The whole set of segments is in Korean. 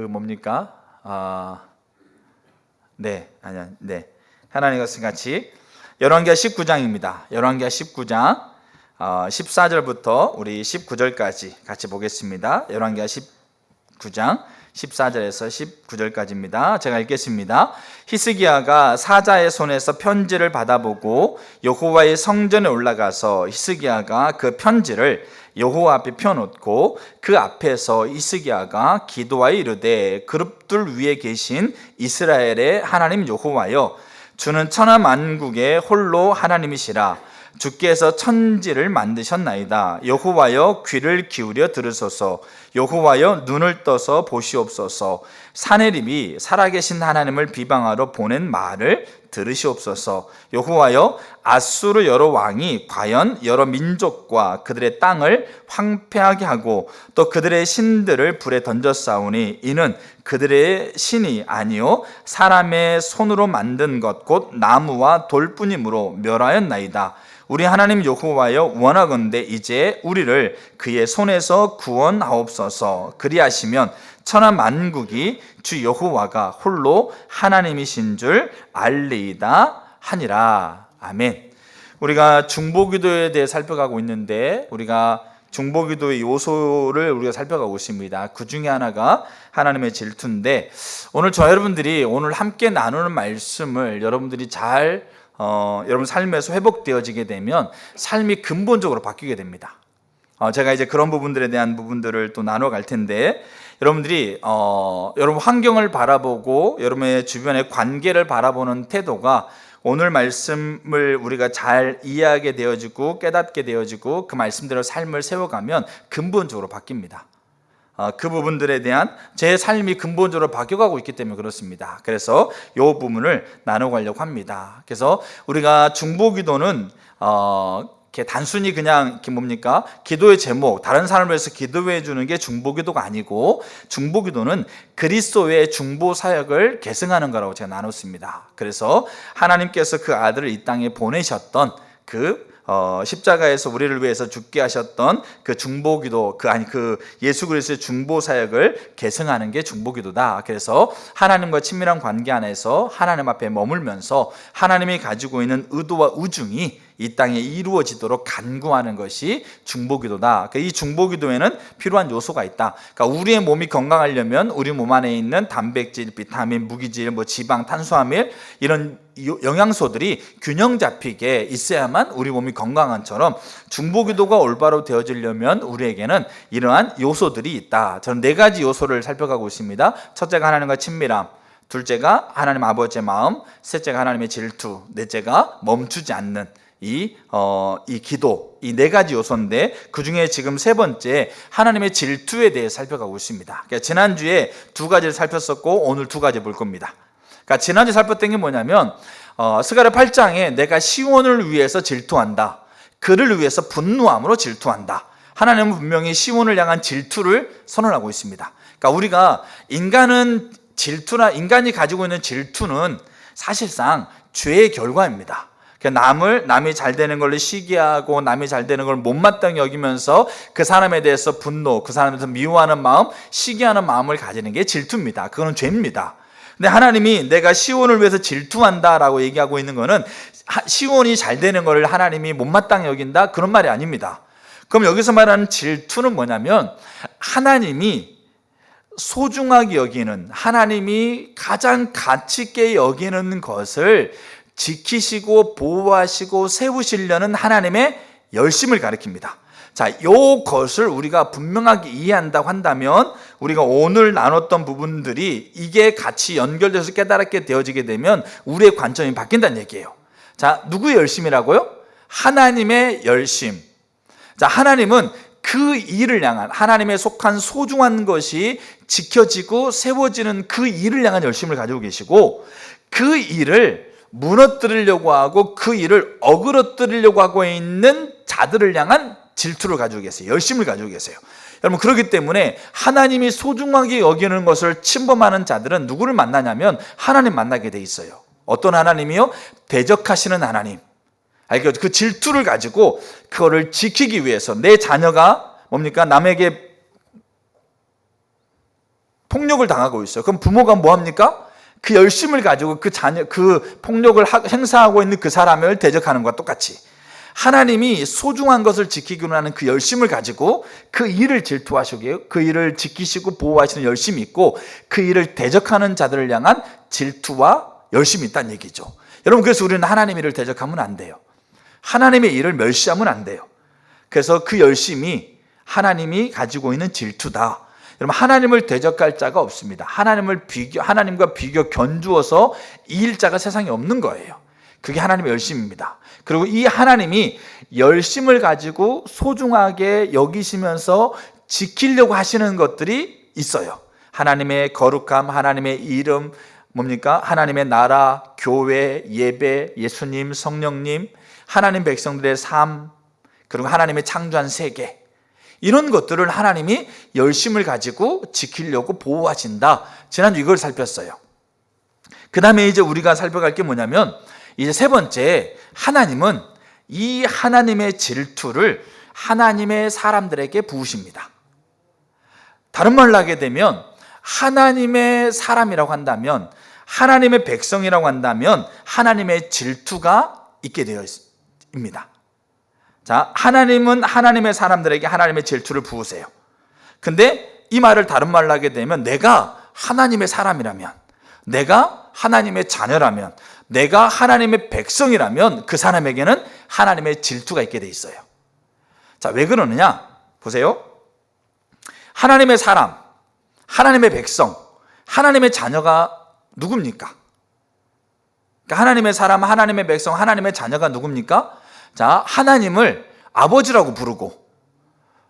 뭡니까? 하나님과 같이 열왕기하 19장입니다. 열왕기하 19장 14절부터 우리 19절까지 같이 보겠습니다. 열왕기하 19장 14절에서 19절까지입니다. 제가 읽겠습니다. 히스기야가 사자의 손에서 편지를 받아보고 여호와의 성전에 올라가서 히스기야가 그 편지를 여호와 앞에 펴놓고 그 앞에서 히스기야가 기도하여 이르되 그룹들 위에 계신 이스라엘의 하나님 여호와여, 주는 천하 만국의 홀로 하나님이시라. 주께서 천지를 만드셨나이다. 여호와여, 귀를 기울여 들으소서. 여호와여, 눈을 떠서 보시옵소서. 사내립이 살아계신 하나님을 비방하러 보낸 말을 들으시옵소서. 여호와여, 아수르 여러 왕이 과연 여러 민족과 그들의 땅을 황폐하게 하고 또 그들의 신들을 불에 던졌사오니 이는 그들의 신이 아니요 사람의 손으로 만든 것 곧 나무와 돌뿐이므로 멸하였나이다. 우리 하나님 여호와여, 원하건대 이제 우리를 그의 손에서 구원하옵소서. 그리하시면 천하 만국이 주 여호와가 홀로 하나님이신 줄 알리이다 하니라. 아멘. 우리가 중보기도에 대해 살펴가고 있는데 우리가 중보기도의 요소를 우리가 살펴가고 있습니다. 그 중에 하나가 하나님의 질투인데 오늘 여러분들이 오늘 함께 나누는 말씀을 여러분들이 잘 여러분 삶에서 회복되어지게 되면 삶이 근본적으로 바뀌게 됩니다. 제가 이제 그런 부분들에 대한 부분들을 또 나눠갈 텐데 여러분들이 여러분 환경을 바라보고 여러분의 주변의 관계를 바라보는 태도가 오늘 말씀을 우리가 잘 이해하게 되어지고 깨닫게 되어지고 그 말씀대로 삶을 세워가면 근본적으로 바뀝니다. 그 부분들에 대한 제 삶이 근본적으로 바뀌어가고 있기 때문에 그렇습니다. 그래서 이 부분을 나눠가려고 합니다. 그래서 우리가 중보기도는 단순히 그냥 기도의 제목, 다른 사람을 위해서 기도해 주는 게 중보기도가 아니고 중보기도는 그리스도의 중보 사역을 계승하는 거라고 제가 나눴습니다. 그래서 하나님께서 그 아들을 이 땅에 보내셨던 십자가에서 우리를 위해서 죽게 하셨던 그 중보기도, 예수 그리스도의 중보 사역을 계승하는 게 중보기도다. 그래서 하나님과 친밀한 관계 안에서 하나님 앞에 머물면서 하나님이 가지고 있는 의도와 의중이 이 땅에 이루어지도록 간구하는 것이 중보기도다. 이 중보기도에는 필요한 요소가 있다. 그러니까 우리의 몸이 건강하려면 우리 몸 안에 있는 단백질, 비타민, 무기질, 지방, 탄수화물 이런 영양소들이 균형 잡히게 있어야만 우리 몸이 건강한처럼 중보기도가 올바로 되어지려면 우리에게는 이러한 요소들이 있다. 저는 4가지 요소를 살펴가고 있습니다. 첫째가 하나님과 친밀함, 둘째가 하나님 아버지의 마음, 셋째가 하나님의 질투, 넷째가 멈추지 않는 이 기도, 이 4가지 요소인데 그 중에 지금 3번째 하나님의 질투에 대해 살펴가고 있습니다. 그러니까 지난주에 2가지를 살폈었고 오늘 2가지 볼 겁니다. 그러니까 지난주에 살폈던 게 뭐냐면 스가랴 8장에 내가 시온을 위해서 질투한다, 그를 위해서 분노함으로 질투한다. 하나님은 분명히 시온을 향한 질투를 선언하고 있습니다. 그러니까 우리가 인간이 가지고 있는 질투는 사실상 죄의 결과입니다. 남이 잘 되는 걸로 시기하고 남이 잘 되는 걸 못마땅히 여기면서 그 사람에 대해서 분노, 그 사람에 대해서 미워하는 마음, 시기하는 마음을 가지는 게 질투입니다. 그거는 죄입니다. 근데 하나님이 내가 시온을 위해서 질투한다라고 얘기하고 있는 거는 시온이 잘 되는 걸 하나님이 못마땅히 여긴다, 그런 말이 아닙니다. 그럼 여기서 말하는 질투는 뭐냐면 하나님이 소중하게 여기는, 하나님이 가장 가치 있게 여기는 것을 지키시고 보호하시고 세우시려는 하나님의 열심을 가리킵니다. 자, 이것을 우리가 분명하게 이해한다고 한다면 우리가 오늘 나눴던 부분들이 이게 같이 연결돼서 깨달게 되어지게 되면 우리의 관점이 바뀐다는 얘기예요. 자, 누구의 열심이라고요? 하나님의 열심. 자, 하나님은 그 일을 향한, 하나님의 속한 소중한 것이 지켜지고 세워지는 그 일을 향한 열심을 가지고 계시고 그 일을 무너뜨리려고 하고 그 일을 어그러뜨리려고 하고 있는 자들을 향한 질투를 가지고 계세요. 열심을 가지고 계세요. 여러분, 그렇기 때문에 하나님이 소중하게 여기는 것을 침범하는 자들은 누구를 만나냐면 하나님 만나게 돼 있어요. 어떤 하나님이요? 대적하시는 하나님. 그 질투를 가지고 그거를 지키기 위해서 내 자녀가 남에게 폭력을 당하고 있어요. 그럼 부모가 뭐 합니까? 그 열심을 가지고 그 자녀, 그 폭력을 행사하고 있는 그 사람을 대적하는 것과 똑같이 하나님이 소중한 것을 지키기로 하는 그 열심을 가지고 그 일을 질투하시고 그 일을 지키시고 보호하시는 열심이 있고 그 일을 대적하는 자들을 향한 질투와 열심이 있다는 얘기죠. 여러분, 그래서 우리는 하나님의 일을 대적하면 안 돼요. 하나님의 일을 멸시하면 안 돼요. 그래서 그 열심이 하나님이 가지고 있는 질투다. 여러분, 하나님을 대적할 자가 없습니다. 하나님과 비교 견주어서 이길 자가 세상에 없는 거예요. 그게 하나님의 열심입니다. 그리고 이 하나님이 열심을 가지고 소중하게 여기시면서 지키려고 하시는 것들이 있어요. 하나님의 거룩함, 하나님의 이름, 뭡니까? 하나님의 나라, 교회, 예배, 예수님, 성령님, 하나님 백성들의 삶, 그리고 하나님의 창조한 세계, 이런 것들을 하나님이 열심을 가지고 지키려고 보호하신다. 지난주 이걸 살폈어요. 그 다음에 이제 우리가 살펴갈 게 뭐냐면, 이제 세 번째, 하나님은 이 하나님의 질투를 하나님의 사람들에게 부으십니다. 다른 말로 하게 되면 하나님의 사람이라고 한다면, 하나님의 백성이라고 한다면 하나님의 질투가 있게 되어 있습니다. 자, 하나님은 하나님의 사람들에게 하나님의 질투를 부으세요. 근데 이 말을 다른 말로 하게 되면, 내가 하나님의 사람이라면, 내가 하나님의 자녀라면, 내가 하나님의 백성이라면 그 사람에게는 하나님의 질투가 있게 돼 있어요. 자, 왜 그러느냐? 보세요. 하나님의 사람, 하나님의 백성, 하나님의 자녀가 누굽니까? 그러니까 하나님의 사람, 하나님의 백성, 하나님의 자녀가 누굽니까? 자, 하나님을 아버지라고 부르고,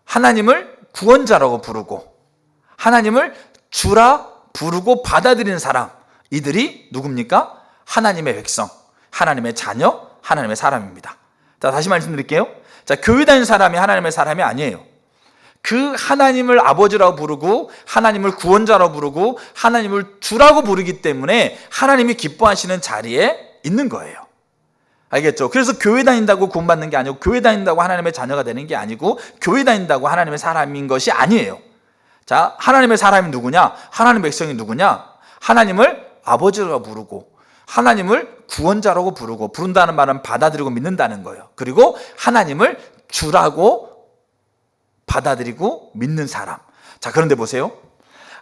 하나님을 구원자라고 부르고, 하나님을 주라 부르고 받아들이는 사람, 이들이 누굽니까? 하나님의 백성, 하나님의 자녀, 하나님의 사람입니다. 자, 다시 말씀드릴게요. 자, 교회 다니는 사람이 하나님의 사람이 아니에요. 그 하나님을 아버지라고 부르고, 하나님을 구원자라고 부르고, 하나님을 주라고 부르기 때문에 하나님이 기뻐하시는 자리에 있는 거예요. 알겠죠? 그래서 교회 다닌다고 구원받는 게 아니고, 교회 다닌다고 하나님의 자녀가 되는 게 아니고, 교회 다닌다고 하나님의 사람인 것이 아니에요. 자, 하나님의 사람이 누구냐? 하나님의 백성이 누구냐? 하나님을 아버지라고 부르고, 하나님을 구원자라고 부르고, 부른다는 말은 받아들이고 믿는다는 거예요. 그리고 하나님을 주라고 받아들이고 믿는 사람. 자, 그런데 보세요.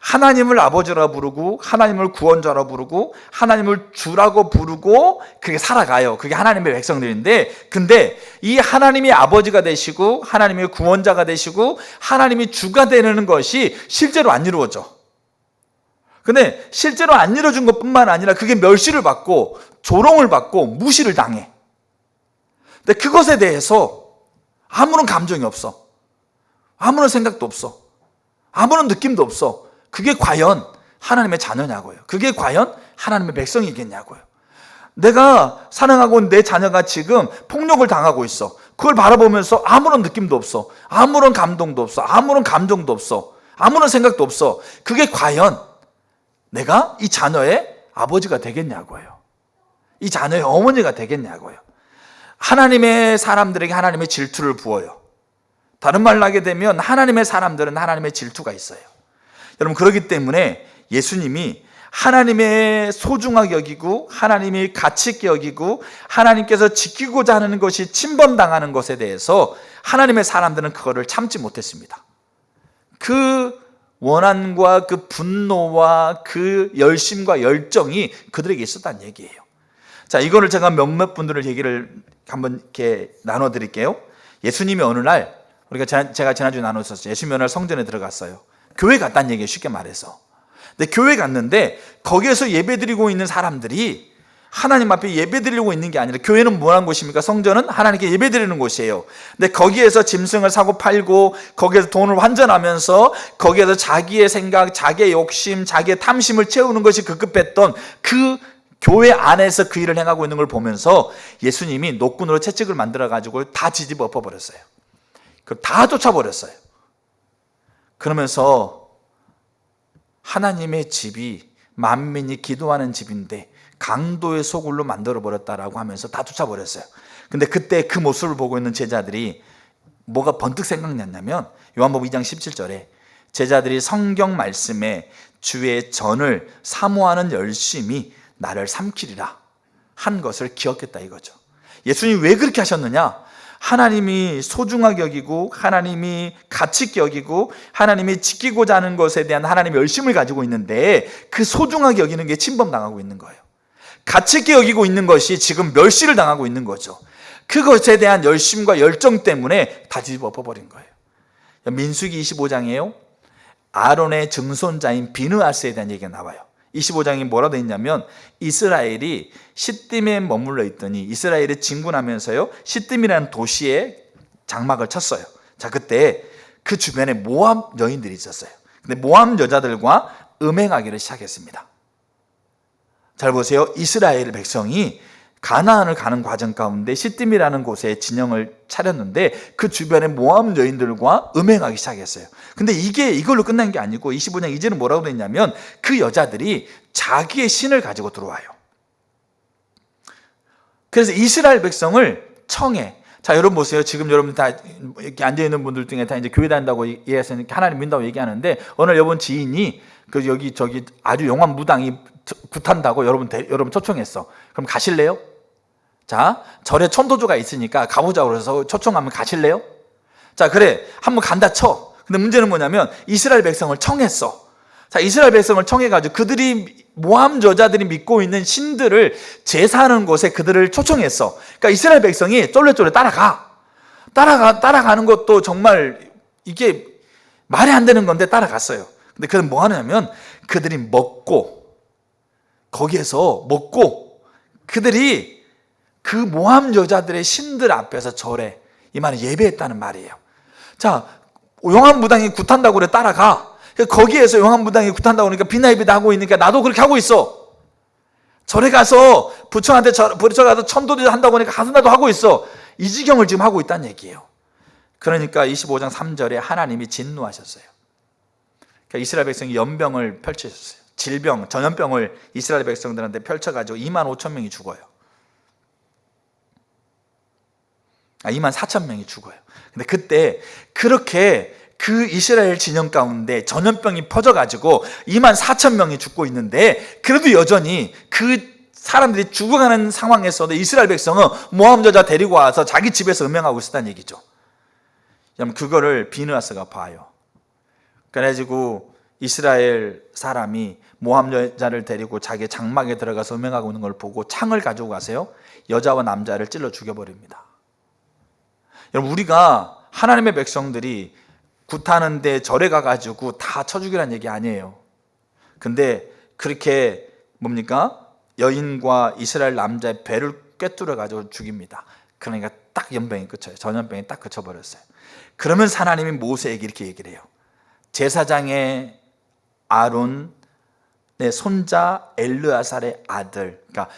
하나님을 아버지라고 부르고, 하나님을 구원자라고 부르고, 하나님을 주라고 부르고, 그게 살아가요. 그게 하나님의 백성들인데, 근데 이 하나님이 아버지가 되시고, 하나님이 구원자가 되시고, 하나님이 주가 되는 것이 실제로 안 이루어져. 근데 실제로 안 이루어진 것뿐만 아니라 그게 멸시를 받고, 조롱을 받고, 무시를 당해. 근데 그것에 대해서 아무런 감정이 없어. 아무런 생각도 없어. 아무런 느낌도 없어. 그게 과연 하나님의 자녀냐고요. 그게 과연 하나님의 백성이겠냐고요. 내가 사랑하고 있는 내 자녀가 지금 폭력을 당하고 있어. 그걸 바라보면서 아무런 느낌도 없어. 아무런 감동도 없어. 아무런 감정도 없어. 아무런 생각도 없어. 그게 과연 내가 이 자녀의 아버지가 되겠냐고요. 이 자녀의 어머니가 되겠냐고요. 하나님의 사람들에게 하나님의 질투를 부어요. 다른 말로 하게 되면 하나님의 사람들은 하나님의 질투가 있어요. 여러분, 그렇기 때문에 예수님이 하나님의 소중하게 여기고, 하나님이 가치 있게 여기고, 하나님께서 지키고자 하는 것이 침범당하는 것에 대해서 하나님의 사람들은 그거를 참지 못했습니다. 그 원한과 그 분노와 그 열심과 열정이 그들에게 있었다는 얘기예요. 자, 이거를 제가 몇몇 분들을 얘기를 한번 이렇게 나눠드릴게요. 예수님이 어느 날, 제가 지난주에 나눴었어요. 예수님이 어느 날 성전에 들어갔어요. 교회 갔다는 얘기예요, 쉽게 말해서. 근데 교회 갔는데 거기에서 예배드리고 있는 사람들이 하나님 앞에 예배드리고 있는 게 아니라, 교회는 뭐한 곳입니까? 성전은 하나님께 예배드리는 곳이에요. 근데 거기에서 짐승을 사고 팔고, 거기에서 돈을 환전하면서, 거기에서 자기의 생각, 자기의 욕심, 자기의 탐심을 채우는 것이 급급했던 그 교회 안에서 그 일을 행하고 있는 걸 보면서 예수님이 노끈으로 채찍을 만들어가지고 다 뒤집어 엎어버렸어요. 그걸 다 쫓아버렸어요. 그러면서 하나님의 집이 만민이 기도하는 집인데 강도의 소굴로 만들어버렸다라고 하면서 다 쫓아버렸어요. 근데 그때 그 모습을 보고 있는 제자들이 뭐가 번뜩 생각났냐면, 요한복음 2장 17절에 제자들이 성경 말씀에 주의 전을 사모하는 열심이 나를 삼키리라 한 것을 기억했다 이거죠. 예수님이 왜 그렇게 하셨느냐? 하나님이 소중하게 여기고 하나님이 가치 있게 여기고 하나님이 지키고자 하는 것에 대한 하나님의 열심을 가지고 있는데 그 소중하게 여기는 게 침범당하고 있는 거예요. 가치 있게 여기고 있는 것이 지금 멸시를 당하고 있는 거죠. 그것에 대한 열심과 열정 때문에 다 뒤집어 엎어버린 거예요. 민수기 25장에요 아론의 증손자인 비느하스에 대한 얘기가 나와요. 25장이 뭐라고 되어 있냐면 이스라엘이 시딤에 머물러 있더니 이스라엘이 진군하면서요 시딤이라는 도시에 장막을 쳤어요. 자, 그때 그 주변에 모압 여인들이 있었어요. 근데 모압 여자들과 음행하기를 시작했습니다. 잘 보세요. 이스라엘 백성이 가나안을 가는 과정 가운데 시딤이라는 곳에 진영을 차렸는데 그 주변에 모압 여인들과 음행하기 시작했어요. 근데 이게 이걸로 끝난 게 아니고 25장 이제는 뭐라고 되어 있냐면 그 여자들이 자기의 신을 가지고 들어와요. 그래서 이스라엘 백성을 청해. 자, 여러분 보세요. 지금 여러분 다 이렇게 앉아있는 분들 중에 다 이제 교회 다닌다고 얘기해서 하나님 믿는다고 얘기하는데 어느 여러분 지인이 그 여기 저기 아주 용한 무당이 굿한다고 여러분 초청했어. 그럼 가실래요? 자, 절에 천도주가 있으니까 가보자고 그래서 초청하면 가실래요? 자, 그래. 한번 간다 쳐. 근데 문제는 뭐냐면 이스라엘 백성을 청했어. 자, 이스라엘 백성을 청해가지고 그들이 모함 여자들이 믿고 있는 신들을 제사하는 곳에 그들을 초청했어. 그러니까 이스라엘 백성이 쫄래쫄래 따라가는 것도 정말 이게 말이 안 되는 건데 따라갔어요. 근데 그들은 뭐 하냐면 그들이 거기에서 먹고 그들이 그 모함 여자들의 신들 앞에서 절에 이 말은 예배했다는 말이에요. 자, 용한 무당이 굿한다고 그래 따라가. 거기에서 용한 무당이 굿한다고 그러니까 비나이비다 하고 있으니까 나도 그렇게 하고 있어. 절에 가서 부처한테 부처가서 천도제 한다고 하니까 가서 나도 하고 있어. 이 지경을 지금 하고 있다는 얘기예요. 그러니까 25장 3절에 하나님이 진노하셨어요. 그러니까 이스라엘 백성이 연병을 펼치셨어요. 질병, 전염병을 이스라엘 백성들한테 펼쳐가지고 2만 5천 명이 죽어요. 2만 4천 명이 죽어요. 근데 그때 그렇게 그 이스라엘 진영 가운데 전염병이 퍼져가지고 2만 4천 명이 죽고 있는데 그래도 여전히 그 사람들이 죽어가는 상황에서도 이스라엘 백성은 모함 여자 데리고 와서 자기 집에서 음행하고 있었다는 얘기죠. 그럼 그거를 비느하스가 봐요. 그래가지고 이스라엘 사람이 모함 여자를 데리고 자기 장막에 들어가서 음행하고 있는 걸 보고 창을 가지고 가세요. 여자와 남자를 찔러 죽여버립니다. 여러분, 우리가 하나님의 백성들이 굿하는데 절에 가가지고 다 쳐죽이라는 얘기 아니에요. 근데 그렇게 뭡니까? 여인과 이스라엘 남자의 배를 꿰뚫어가지고 죽입니다. 그러니까 딱 연병이 끝쳐요. 전염병이 딱 그쳐버렸어요. 그러면서 하나님이 모세에게 이렇게 얘기를 해요. 제사장의 아론의 손자 엘르아살의 아들, 그러니까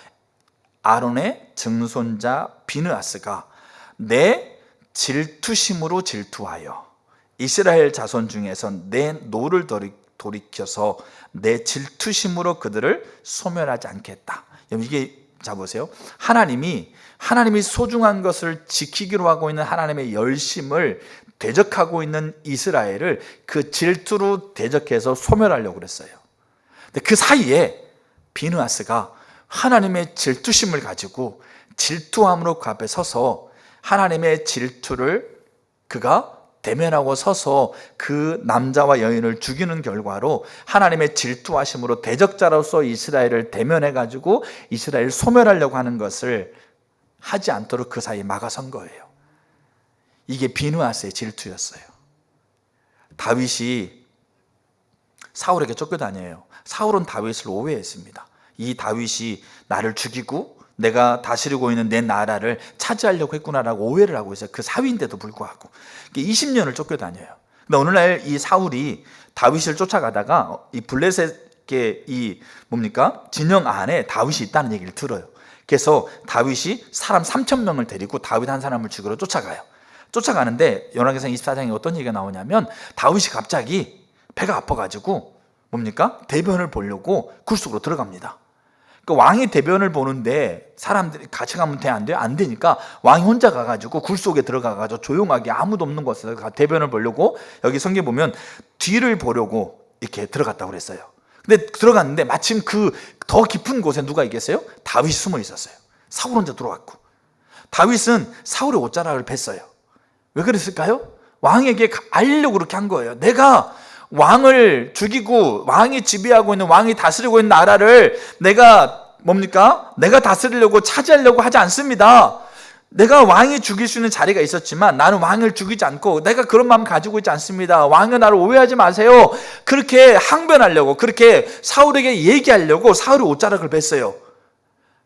아론의 증손자 비느하스가 내 질투심으로 질투하여 이스라엘 자손 중에서 내 노를 돌이켜서 내 질투심으로 그들을 소멸하지 않겠다. 이게 자 보세요. 하나님이 소중한 것을 지키기로 하고 있는 하나님의 열심을 대적하고 있는 이스라엘을 그 질투로 대적해서 소멸하려고 그랬어요. 근데 그 사이에 비느하스가 하나님의 질투심을 가지고 질투함으로 그 앞에 서서 하나님의 질투를 그가 대면하고 서서 그 남자와 여인을 죽이는 결과로 하나님의 질투하심으로 대적자로서 이스라엘을 대면해가지고 이스라엘을 소멸하려고 하는 것을 하지 않도록 그 사이에 막아선 거예요. 이게 비느하스의 질투였어요. 다윗이 사울에게 쫓겨다녀요. 사울은 다윗을 오해했습니다. 이 다윗이 나를 죽이고 내가 다스리고 있는 내 나라를 차지하려고 했구나라고 오해를 하고 있어요. 그 사위인데도 불구하고 20년을 쫓겨다녀요. 근데 어느 날 이 사울이 다윗을 쫓아가다가 이 블레셋의 이 뭡니까? 진영 안에 다윗이 있다는 얘기를 들어요. 그래서 다윗이 사람 3,000명을 데리고 다윗 한 사람을 죽이러 쫓아가요. 쫓아가는데 열왕기상 24장에 어떤 얘기가 나오냐면 다윗이 갑자기 배가 아파가지고 뭡니까? 대변을 보려고 굴속으로 들어갑니다. 그 왕이 대변을 보는데 사람들이 같이 가면 돼? 안 돼요? 안 되니까 왕이 혼자 가가지고 굴 속에 들어가가지고 조용하게 아무도 없는 곳에서 대변을 보려고, 여기 성경에 보면 뒤를 보려고 이렇게 들어갔다고 그랬어요. 근데 들어갔는데 마침 그 더 깊은 곳에 누가 있겠어요? 다윗이 숨어 있었어요. 사울 혼자 들어왔고, 다윗은 사울의 옷자락을 뺐어요. 왜 그랬을까요? 왕에게 알리려고 그렇게 한 거예요. 내가 왕을 죽이고 왕이 지배하고 있는, 왕이 다스리고 있는 나라를 내가 뭡니까? 내가 다스리려고 차지하려고 하지 않습니다. 내가 왕이 죽일 수 있는 자리가 있었지만 나는 왕을 죽이지 않고 내가 그런 마음 가지고 있지 않습니다. 왕은 나를 오해하지 마세요. 그렇게 항변하려고, 그렇게 사울에게 얘기하려고 사울의 옷자락을 뺐어요.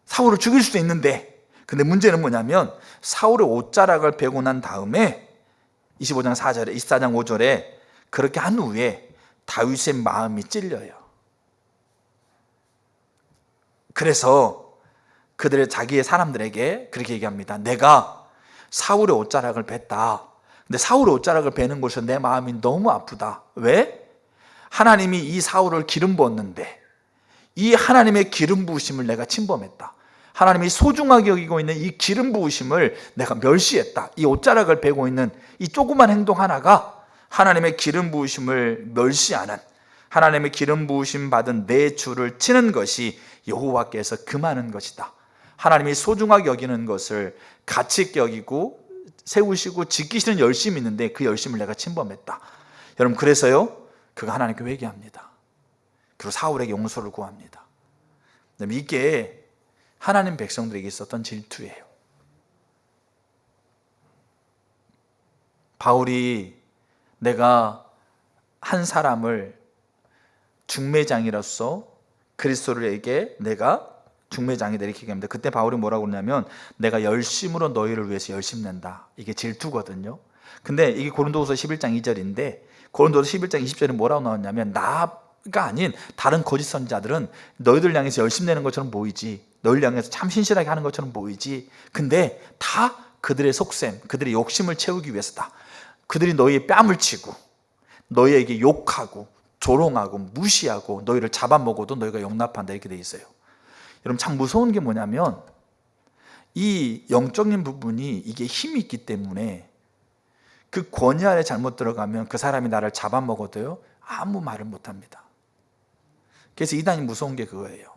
사울을 죽일 수도 있는데. 근데 문제는 뭐냐면 사울의 옷자락을 베고 난 다음에 25장 4절에 24장 5절에 그렇게 한 후에 다윗의 마음이 찔려요. 그래서 그들의 자기의 사람들에게 그렇게 얘기합니다. 내가 사울의 옷자락을 뺐다. 근데 사울의 옷자락을 베는 곳에서 내 마음이 너무 아프다. 왜? 하나님이 이 사울을 기름 부었는데 이 하나님의 기름 부으심을 내가 침범했다. 하나님이 소중하게 여기고 있는 이 기름 부으심을 내가 멸시했다. 이 옷자락을 베고 있는 이 조그만 행동 하나가 하나님의 기름 부으심을 멸시하는, 하나님의 기름 부으심 받은 내 주를 치는 것이 여호와께서 금하는 것이다. 하나님이 소중하게 여기는 것을 가치 있게 여기고 세우시고 지키시는 열심이 있는데 그 열심을 내가 침범했다. 여러분, 그래서요 그가 하나님께 회개합니다. 그리고 사울에게 용서를 구합니다. 이게 하나님 백성들에게 있었던 질투예요. 바울이 내가 한 사람을 중매장이로서 그리스도에게 내가 중매장이다 이렇게 얘기합니다. 그때 바울이 뭐라고 그러냐면 내가 열심으로 너희를 위해서 열심낸다. 이게 질투거든요. 근데 이게 고린도후서 11장 2절인데 고린도후서 11장 20절에 뭐라고 나왔냐면 나가 아닌 다른 거짓 선지자들은 너희들 향해서 열심내는 것처럼 보이지, 너희를 향해서 참 신실하게 하는 것처럼 보이지, 근데 다 그들의 속셈, 그들의 욕심을 채우기 위해서다. 그들이 너희의 뺨을 치고 너희에게 욕하고 조롱하고 무시하고 너희를 잡아먹어도 너희가 용납한다 이렇게 돼 있어요. 여러분, 참 무서운 게 뭐냐면 이 영적인 부분이 이게 힘이 있기 때문에 그 권위 아래 잘못 들어가면 그 사람이 나를 잡아먹어도요 아무 말을 못합니다. 그래서 이단이 무서운 게 그거예요.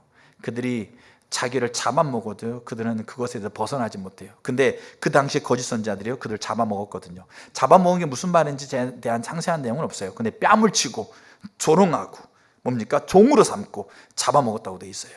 그들이 자기를 잡아먹어도요 그들은 그것에 대해서 벗어나지 못해요. 근데 그 당시에 거짓 선지자들이요 그들을 잡아먹었거든요. 잡아먹은 게 무슨 말인지에 대한 상세한 내용은 없어요. 근데 뺨을 치고 조롱하고 뭡니까? 종으로 삼고 잡아먹었다고 돼 있어요.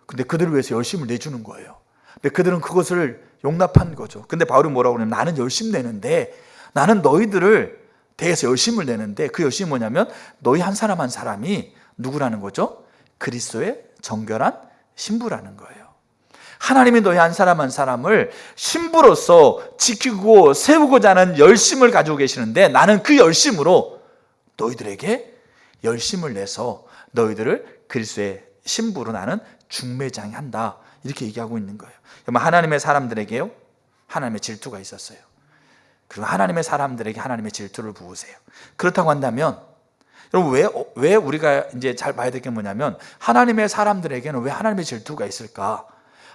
근데 그들을 위해서 열심을 내주는 거예요. 근데 그들은 그것을 용납한 거죠. 근데 바울이 뭐라고 그러냐면 나는 열심 내는데, 나는 너희들을 대해서 열심을 내는데 그 열심이 뭐냐면 너희 한 사람 한 사람이 누구라는 거죠? 그리스도의 정결한 신부라는 거예요. 하나님이 너희 한 사람 한 사람을 신부로서 지키고 세우고자 하는 열심을 가지고 계시는데 나는 그 열심으로 너희들에게 열심을 내서 너희들을 그리스도의 신부로 나는 중매장이 한다 이렇게 얘기하고 있는 거예요. 하나님의 사람들에게요 하나님의 질투가 있었어요. 그리고 하나님의 사람들에게 하나님의 질투를 부으세요. 그렇다고 한다면 여러분, 왜 우리가 이제 잘 봐야 될 게 뭐냐면 하나님의 사람들에게는 왜 하나님의 질투가 있을까?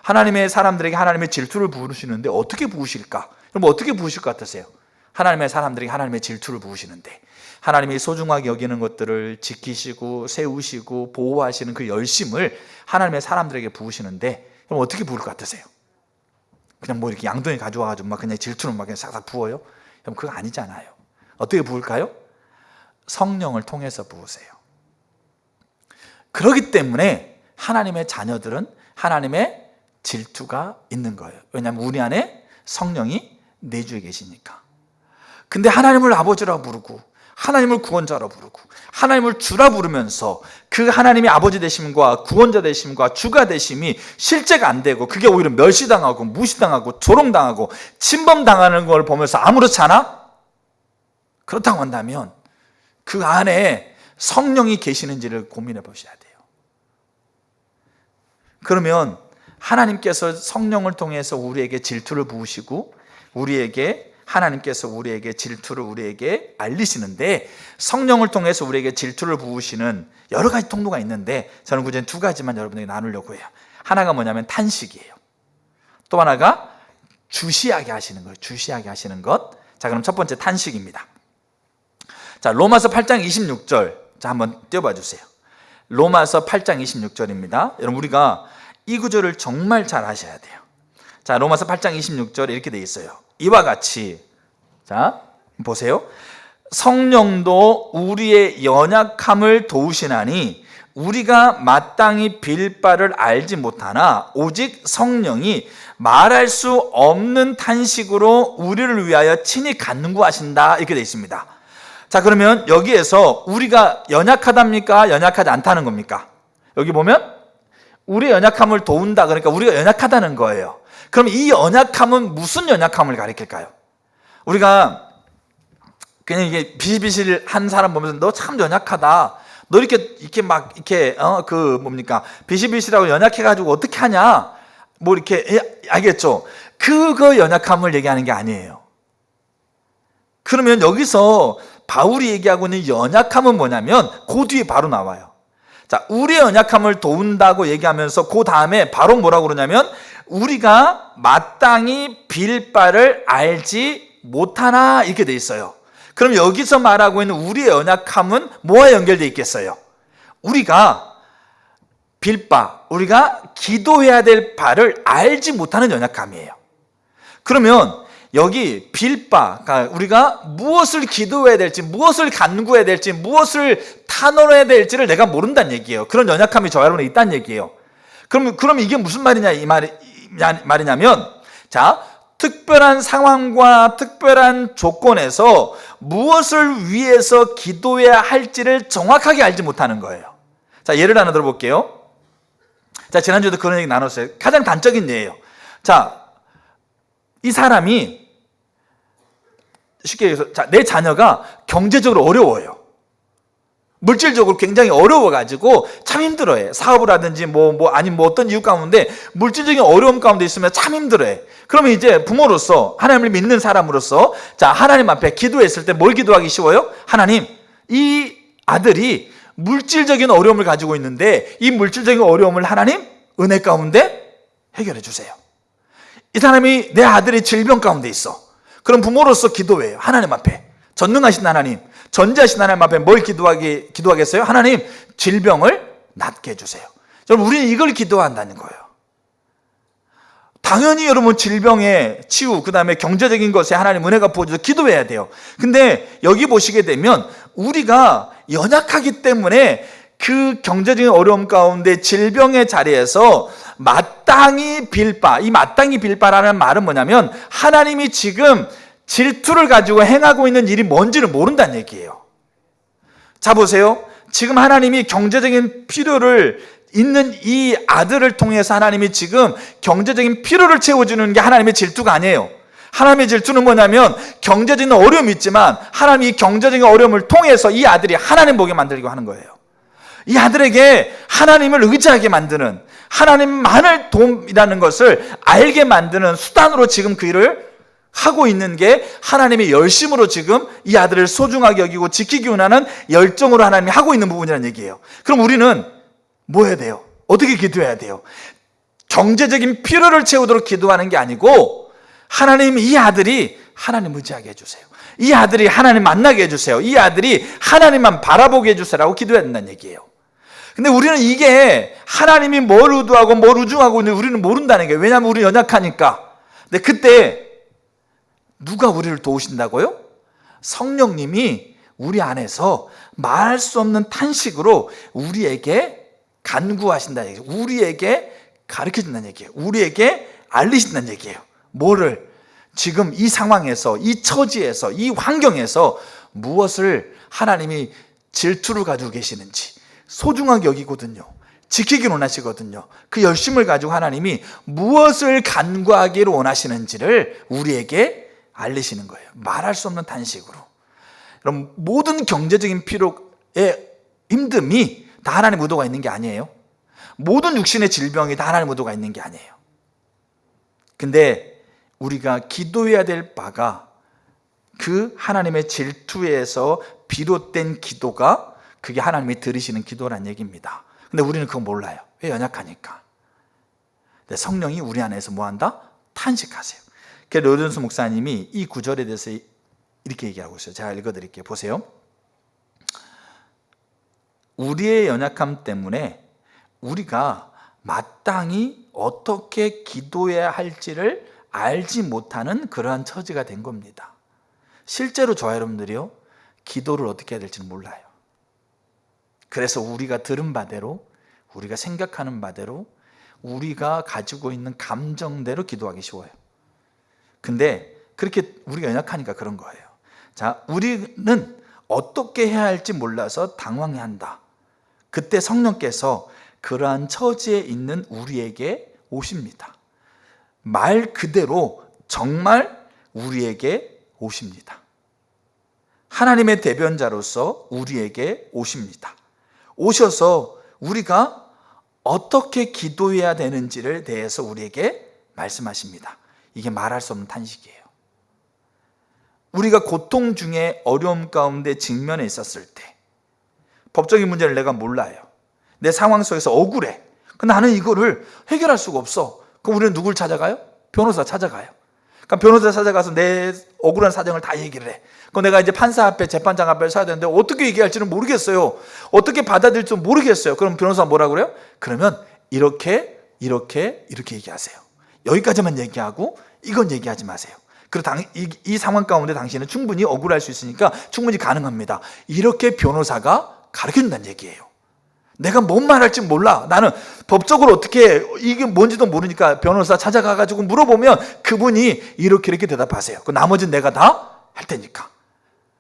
하나님의 사람들에게 하나님의 질투를 부으시는데 어떻게 부으실까? 여러분, 어떻게 부으실 것 같으세요? 하나님의 사람들에게 하나님의 질투를 부으시는데 하나님이 소중하게 여기는 것들을 지키시고 세우시고 보호하시는 그 열심을 하나님의 사람들에게 부으시는데 그럼 어떻게 부을 것 같으세요? 그냥 뭐 이렇게 양동이 가져와가지고 막 그냥 질투는 막 그냥 싹싹 부어요? 그럼 그거 아니잖아요. 어떻게 부을까요? 성령을 통해서 부으세요. 그렇기 때문에 하나님의 자녀들은 하나님의 질투가 있는 거예요. 왜냐하면 우리 안에 성령이 내주에 계시니까. 근데 하나님을 아버지라 부르고 하나님을 구원자라 부르고 하나님을 주라 부르면서 그 하나님이 아버지 되심과 구원자 되심과 주가 되심이 실제가 안 되고 그게 오히려 멸시당하고 무시당하고 조롱당하고 침범당하는 걸 보면서 아무렇지 않아? 그렇다고 한다면 그 안에 성령이 계시는지를 고민해 보셔야 돼요. 그러면 하나님께서 성령을 통해서 우리에게 질투를 부으시고 우리에게 하나님께서 우리에게 질투를 우리에게 알리시는데, 성령을 통해서 우리에게 질투를 부으시는 여러 가지 통로가 있는데 저는 굳이 두 가지만 여러분에게 나누려고 해요. 하나가 뭐냐면 탄식이에요. 또 하나가 주시하게 하시는 거예요. 주시하게 하시는 것. 자, 그럼 첫 번째 탄식입니다. 자, 로마서 8장 26절. 자, 한번 띄워봐 주세요. 로마서 8장 26절입니다. 여러분, 우리가 이 구절을 정말 잘 아셔야 돼요. 자, 로마서 8장 26절에 이렇게 돼 있어요. 이와 같이, 자, 보세요. 성령도 우리의 연약함을 도우시나니 우리가 마땅히 빌 바를 알지 못하나 오직 성령이 말할 수 없는 탄식으로 우리를 위하여 친히 간구하신다, 이렇게 되어 있습니다. 자, 그러면 여기에서 우리가 연약하답니까? 연약하지 않다는 겁니까? 여기 보면 우리의 연약함을 도운다, 그러니까 우리가 연약하다는 거예요. 그럼 이 연약함은 무슨 연약함을 가리킬까요? 우리가 그냥 이게 비실비실한 사람 보면서 너 참 연약하다, 너 이렇게 막 이렇게 비실비실하고 연약해가지고 어떻게 하냐, 뭐 이렇게, 알겠죠? 그거 연약함을 얘기하는 게 아니에요. 그러면 여기서 바울이 얘기하고 있는 연약함은 뭐냐면 그 뒤에 바로 나와요. 자, 우리의 연약함을 도운다고 얘기하면서 그 다음에 바로 뭐라고 그러냐면 우리가 마땅히 빌 바를 알지 못하나, 이렇게 돼 있어요. 그럼 여기서 말하고 있는 우리의 연약함은 뭐와 연결되어 있겠어요? 우리가 빌 바, 우리가 기도해야 될 바를 알지 못하는 연약함이에요. 그러면 여기 빌 바, 그러니까 우리가 무엇을 기도해야 될지, 무엇을 간구해야 될지, 무엇을 탄원해야 될지를 내가 모른다는 얘기예요. 그런 연약함이 저 여러분에 있다는 얘기예요. 그럼 이게 무슨 말이냐, 이 말이냐면, 자, 특별한 상황과 특별한 조건에서 무엇을 위해서 기도해야 할지를 정확하게 알지 못하는 거예요. 자, 예를 하나 들어볼게요. 자, 지난주에도 그런 얘기 나눴어요. 가장 단적인 예예요. 자, 이 사람이 쉽게 얘기해서, 자, 내 자녀가 경제적으로 어려워요. 물질적으로 굉장히 어려워가지고 참 힘들어해. 사업을 하든지 아니면 어떤 이유 가운데 물질적인 어려움 가운데 있으면 참 힘들어해. 그러면 이제 부모로서, 하나님을 믿는 사람으로서, 자, 하나님 앞에 기도했을 때 뭘 기도하기 쉬워요? 하나님, 이 아들이 물질적인 어려움을 가지고 있는데 이 물질적인 어려움을 하나님 은혜 가운데 해결해 주세요. 이 사람이, 내 아들이 질병 가운데 있어. 그럼 부모로서 기도해요. 하나님 앞에, 전능하신 하나님, 전지하신 하나님 앞에 뭘 기도하겠어요? 하나님, 질병을 낫게 해주세요. 여러분, 우리는 이걸 기도한다는 거예요. 당연히 여러분, 질병의 치유, 그 다음에 경제적인 것에 하나님 은혜가 부어져서 기도해야 돼요. 근데 여기 보시게 되면 우리가 연약하기 때문에 그 경제적인 어려움 가운데 질병의 자리에서 마땅히 빌 바, 이 마땅히 빌 바라는 말은 뭐냐면 하나님이 지금 질투를 가지고 행하고 있는 일이 뭔지를 모른다는 얘기예요. 자, 보세요. 지금 하나님이 경제적인 필요를 있는 이 아들을 통해서 하나님이 지금 경제적인 필요를 채워주는 게 하나님의 질투가 아니에요. 하나님의 질투는 뭐냐면 경제적인 어려움이 있지만 하나님이 경제적인 어려움을 통해서 이 아들이 하나님 보게 만들려고 하는 거예요. 이 아들에게 하나님을 의지하게 만드는, 하나님만을 도움이라는 것을 알게 만드는 수단으로 지금 그 일을 하고 있는 게 하나님의 열심으로 지금 이 아들을 소중하게 여기고 지키기 원하는 열정으로 하나님이 하고 있는 부분이라는 얘기예요. 그럼 우리는 뭐 해야 돼요? 어떻게 기도해야 돼요? 경제적인 필요를 채우도록 기도하는 게 아니고 하나님, 이 아들이 하나님 의지하게 해주세요. 이 아들이 하나님 만나게 해주세요. 이 아들이 하나님만 바라보게 해주세요라고 기도해야 된다는 얘기예요. 근데 우리는 이게 하나님이 뭘 의도하고 뭘 우중하고 있는지 우리는 모른다는 게, 왜냐하면 우리는 연약하니까. 근데 그때 누가 우리를 도우신다고요? 성령님이 우리 안에서 말할 수 없는 탄식으로 우리에게 간구하신다는 얘기예요. 우리에게 가르쳐준다는 얘기예요. 우리에게 알리신다는 얘기예요. 뭐를? 지금 이 상황에서, 이 처지에서, 이 환경에서 무엇을 하나님이 질투를 가지고 계시는지 소중하게 여기거든요. 지키기를 원하시거든요. 그 열심을 가지고 하나님이 무엇을 간구하기를 원하시는지를 우리에게 알리시는 거예요. 말할 수 없는 탄식으로. 그럼 모든 경제적인 필요의 힘듦이 다 하나님 의도가 있는 게 아니에요. 모든 육신의 질병이 다 하나님 의도가 있는 게 아니에요. 근데 우리가 기도해야 될 바가 그 하나님의 질투에서 비롯된 기도가 그게 하나님이 들으시는 기도란 얘기입니다. 근데 우리는 그거 몰라요. 왜? 연약하니까. 근데 성령이 우리 안에서 뭐한다? 탄식하세요. 그래서 로이던스 목사님이 이 구절에 대해서 이렇게 얘기하고 있어요. 제가 읽어드릴게요. 보세요. 우리의 연약함 때문에 우리가 마땅히 어떻게 기도해야 할지를 알지 못하는 그러한 처지가 된 겁니다. 실제로 저와 여러분들이요, 기도를 어떻게 해야 될지는 몰라요. 그래서 우리가 들은 바대로, 우리가 생각하는 바대로, 우리가 가지고 있는 감정대로 기도하기 쉬워요. 근데 그렇게 우리가 연약하니까 그런 거예요. 자, 우리는 어떻게 해야 할지 몰라서 당황해한다. 그때 성령께서 그러한 처지에 있는 우리에게 오십니다. 말 그대로 정말 우리에게 오십니다. 하나님의 대변자로서 우리에게 오십니다. 오셔서 우리가 어떻게 기도해야 되는지를 대해서 우리에게 말씀하십니다. 이게 말할 수 없는 탄식이에요. 우리가 고통 중에 어려움 가운데 직면해 있었을 때, 법적인 문제를 내가 몰라요. 내 상황 속에서 억울해. 근데 나는 이거를 해결할 수가 없어. 그럼 우리는 누굴 찾아가요? 변호사 찾아가요. 그러니까 변호사 찾아가서 내 억울한 사정을 다 얘기를 해. 그럼 내가 이제 판사 앞에, 재판장 앞에 서야 되는데 어떻게 얘기할지는 모르겠어요. 어떻게 받아들일지 모르겠어요. 그럼 변호사가 뭐라 그래요? 그러면 이렇게 얘기하세요. 여기까지만 얘기하고 이건 얘기하지 마세요. 그리고 이 상황 가운데 당신은 충분히 억울할 수 있으니까 충분히 가능합니다. 이렇게 변호사가 가르쳐준다는 얘기예요. 내가 뭔 말할지 몰라. 나는 법적으로 어떻게 이게 뭔지도 모르니까 변호사 찾아가가지고 물어보면 그분이 이렇게 대답하세요. 그 나머지는 내가 다 할 테니까.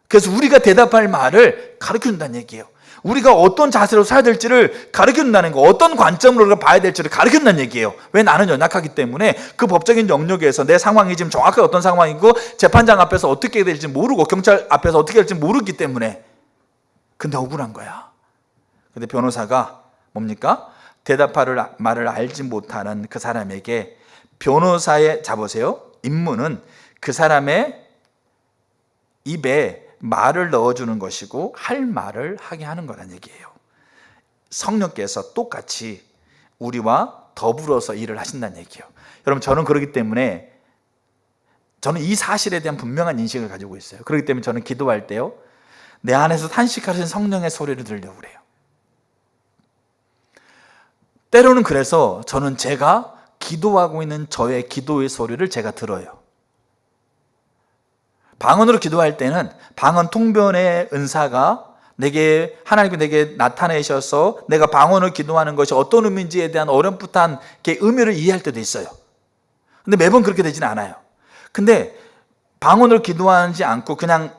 그래서 우리가 대답할 말을 가르쳐준다는 얘기예요. 우리가 어떤 자세로 서야 될지를 가르쳐준다는 거, 어떤 관점으로 우리가 봐야 될지를 가르쳐준다는 얘기예요. 왜? 나는 연약하기 때문에 그 법적인 영역에서 내 상황이 지금 정확하게 어떤 상황이고 재판장 앞에서 어떻게 될지 모르고 경찰 앞에서 어떻게 될지 모르기 때문에. 근데 억울한 거야. 근데 변호사가 뭡니까? 대답할 말을 알지 못하는 그 사람에게 변호사의, 자보세요, 임무는 그 사람의 입에 말을 넣어주는 것이고 할 말을 하게 하는 거란 얘기예요. 성령께서 똑같이 우리와 더불어서 일을 하신다는 얘기예요. 여러분, 저는 그렇기 때문에 저는 이 사실에 대한 분명한 인식을 가지고 있어요. 그렇기 때문에 저는 기도할 때요, 내 안에서 탄식하시는 성령의 소리를 들으려고 그래요. 때로는 그래서 저는 제가 기도하고 있는 저의 기도의 소리를 제가 들어요. 방언으로 기도할 때는 방언 통변의 은사가 하나님께 내게 나타내셔서 내가 방언으로 기도하는 것이 어떤 의미인지에 대한 어렴풋한 의미를 이해할 때도 있어요. 근데 매번 그렇게 되지는 않아요. 근데 방언으로 기도하지 않고 그냥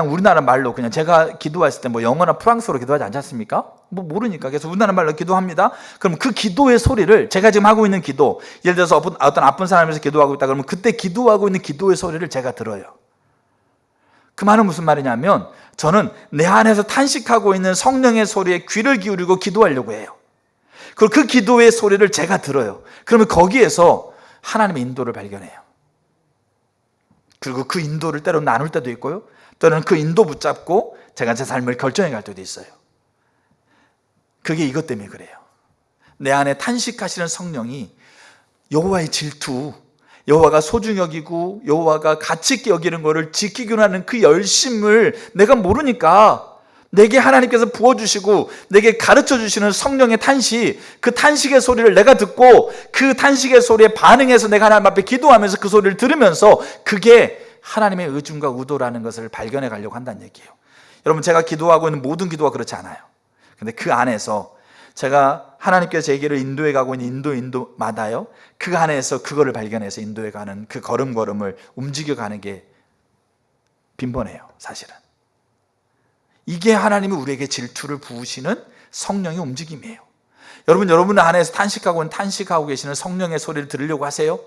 우리나라 말로 그냥 제가 기도했을 때 뭐 영어나 프랑스어로 기도하지 않지 않습니까? 뭐 모르니까. 그래서 우리나라 말로 기도합니다. 그럼 그 기도의 소리를, 제가 지금 하고 있는 기도, 예를 들어서 어떤 아픈 사람에서 기도하고 있다 그러면 그때 기도하고 있는 기도의 소리를 제가 들어요. 그 말은 무슨 말이냐면 저는 내 안에서 탄식하고 있는 성령의 소리에 귀를 기울이고 기도하려고 해요. 그리고 그 기도의 소리를 제가 들어요. 그러면 거기에서 하나님의 인도를 발견해요. 그리고 그 인도를 때로 나눌 때도 있고요, 또는 그 인도 붙잡고 제가 제 삶을 결정해 갈 때도 있어요. 그게 이것 때문에 그래요. 내 안에 탄식하시는 성령이 여호와의 질투, 여호와가 소중히 여기고 여호와가 가치 있게 여기는 것을 지키기로 하는 그 열심을 내가 모르니까 내게 하나님께서 부어주시고 내게 가르쳐주시는 성령의 탄식, 그 탄식의 소리를 내가 듣고 그 탄식의 소리에 반응해서 내가 하나님 앞에 기도하면서 그 소리를 들으면서 그게 하나님의 의중과 의도라는 것을 발견해 가려고 한다는 얘기예요. 여러분, 제가 기도하고 있는 모든 기도가 그렇지 않아요. 근데 그 안에서 제가 하나님께서 제게를 인도해 가고 있는 인도마다요, 그 안에서 그거를 발견해서 인도해 가는 그 걸음걸음을 움직여 가는 게 빈번해요, 사실은. 이게 하나님이 우리에게 질투를 부으시는 성령의 움직임이에요. 여러분 안에서 탄식하고 계시는 성령의 소리를 들으려고 하세요?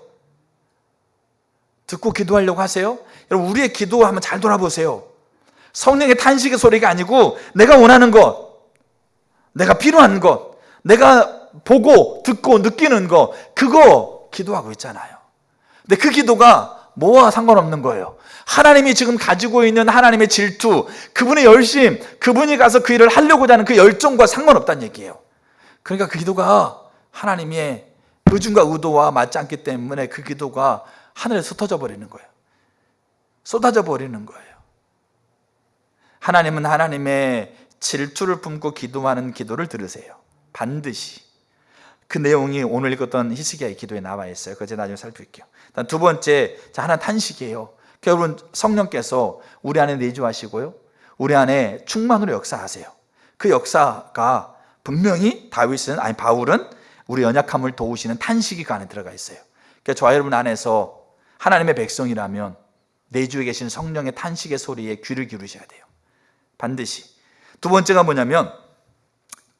듣고 기도하려고 하세요? 여러분, 우리의 기도 한번 잘 돌아보세요. 성령의 탄식의 소리가 아니고 내가 원하는 것, 내가 필요한 것, 내가 보고 듣고 느끼는 것, 그거 기도하고 있잖아요. 근데 그 기도가 뭐와 상관없는 거예요. 하나님이 지금 가지고 있는 하나님의 질투, 그분의 열심, 그분이 가서 그 일을 하려고자 하는 그 열정과 상관없다는 얘기예요. 그러니까 그 기도가 하나님의 의중과 의도와 맞지 않기 때문에 그 기도가 하늘에 흩어져 버리는 거예요. 쏟아져 버리는 거예요. 하나님은 하나님의 질투를 품고 기도하는 기도를 들으세요. 반드시. 그 내용이 오늘 읽었던 히스기야의 기도에 나와 있어요. 그거 제가 나중에 살펴볼게요. 두 번째, 하나는 탄식이에요. 여러분, 성령께서 우리 안에 내주하시고요, 우리 안에 충만으로 역사하세요. 그 역사가 분명히 바울은 우리 연약함을 도우시는 탄식이 그 안에 들어가 있어요. 그러니까 저와 여러분 안에서 하나님의 백성이라면 내주에 계신 성령의 탄식의 소리에 귀를 기울이셔야 돼요. 반드시. 두 번째가 뭐냐면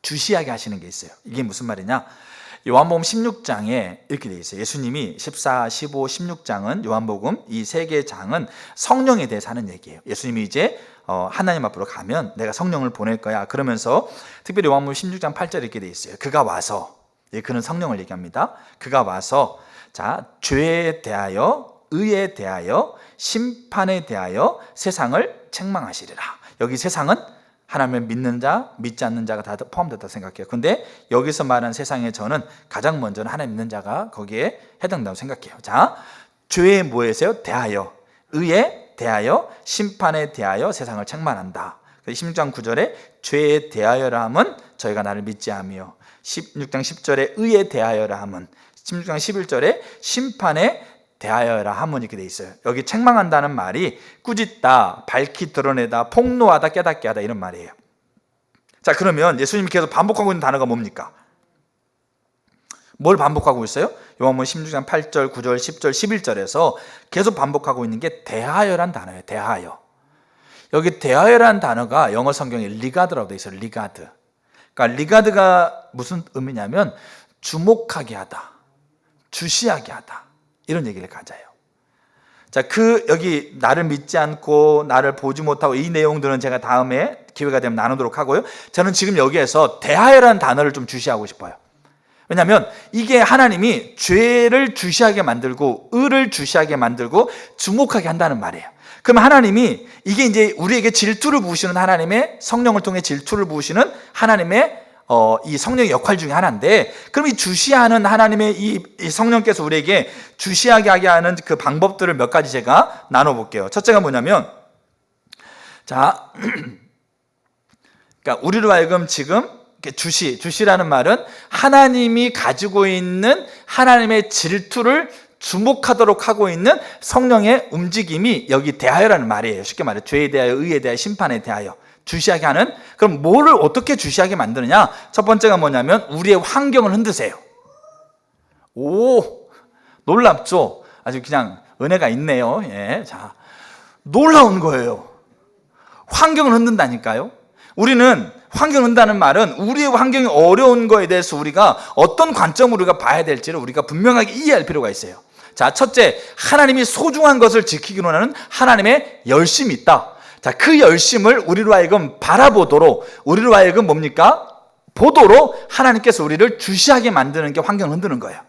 주시하게 하시는 게 있어요. 이게 무슨 말이냐? 요한복음 16장에 이렇게 되어 있어요. 예수님이 14, 15, 16장은 요한복음 이 세 개의 장은 성령에 대해서 하는 얘기예요. 예수님이 이제 하나님 앞으로 가면 내가 성령을 보낼 거야. 그러면서 특별히 요한복음 16장 8절에 이렇게 되어 있어요. 그가 와서, 그는 성령을 얘기합니다. 그가 와서 죄에 대하여, 의에 대하여, 심판에 대하여 세상을 책망하시리라. 여기 세상은 하나님을 믿는 자, 믿지 않는 자가 다 포함됐다고 생각해요. 근데 여기서 말하는 세상에 저는 가장 먼저는 하나님 믿는 자가 거기에 해당된다고 생각해요. 죄에 뭐에서요? 대하여, 의에 대하여, 심판에 대하여 세상을 책망한다. 16장 9절에 죄에 대하여라 함은 저희가 나를 믿지 않으며, 16장 10절에 의에 대하여라 함은, 16장 11절에 심판에 대하여라 함은 이렇게 돼 있어요. 여기 책망한다는 말이 꾸짖다, 밝히 드러내다, 폭로하다, 깨닫게 하다 이런 말이에요. 그러면 예수님이 계속 반복하고 있는 단어가 뭡니까? 뭘 반복하고 있어요? 요한복음 16장 8절, 9절, 10절, 11절에서 계속 반복하고 있는 게 대하여란 단어예요. 대하여. 여기 대하여란 단어가 영어 성경에 리가드라고 돼 있어요. 리가드. 그러니까 리가드가 무슨 의미냐면 주목하게 하다, 주시하게 하다, 이런 얘기를 가져요. 여기 나를 믿지 않고 나를 보지 못하고, 이 내용들은 제가 다음에 기회가 되면 나누도록 하고요. 저는 지금 여기에서 대하여라는 단어를 좀 주시하고 싶어요. 왜냐하면 이게 하나님이 죄를 주시하게 만들고 의를 주시하게 만들고 주목하게 한다는 말이에요. 그럼 하나님이 이게 이제 우리에게 질투를 부으시는, 하나님의 성령을 통해 질투를 부으시는 하나님의 이 성령의 역할 중에 하나인데, 그럼 이 주시하는 하나님의 이 성령께서 우리에게 주시하게 하게 하는 그 방법들을 몇 가지 제가 나눠볼게요. 첫째가 뭐냐면, 그러니까 우리로 하여금 지금 주시라는 말은 하나님이 가지고 있는 하나님의 질투를 주목하도록 하고 있는 성령의 움직임이 여기 대하여라는 말이에요. 쉽게 말해 죄에 대하여, 의에 대하여, 심판에 대하여 주시하게 하는. 그럼 뭐를 어떻게 주시하게 만드느냐? 첫 번째가 뭐냐면 우리의 환경을 흔드세요. 오, 놀랍죠? 아주 그냥 은혜가 있네요. 놀라운 거예요. 환경을 흔든다니까요. 우리는 환경을 흔든다는 말은 우리의 환경이 어려운 거에 대해서 우리가 어떤 관점으로 우리가 봐야 될지를 우리가 분명하게 이해할 필요가 있어요. 첫째, 하나님이 소중한 것을 지키기로 하는 하나님의 열심이 있다. 그 열심을 우리로 하여금 바라보도록, 우리로 하여금 뭡니까? 보도록 하나님께서 우리를 주시하게 만드는 게 환경을 흔드는 거예요.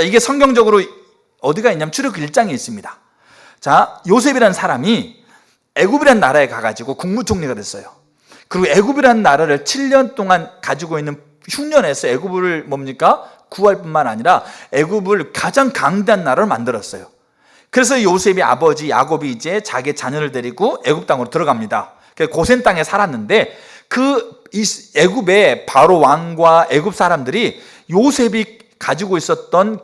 이게 성경적으로 어디가 있냐면 출애굽기 1장에 있습니다. 요셉이라는 사람이 애굽이라는 나라에 가가지고 국무총리가 됐어요. 그리고 애굽이라는 나라를 7년 동안 가지고 있는 흉년에서 애굽을 구할 뿐만 아니라 애굽을 가장 강대한 나라를 만들었어요. 그래서 요셉의 아버지 야곱이 이제 자기 자녀를 데리고 애굽 땅으로 들어갑니다. 고센 땅에 살았는데 이 애굽의 바로 왕과 애굽 사람들이 요셉이 가지고 있었던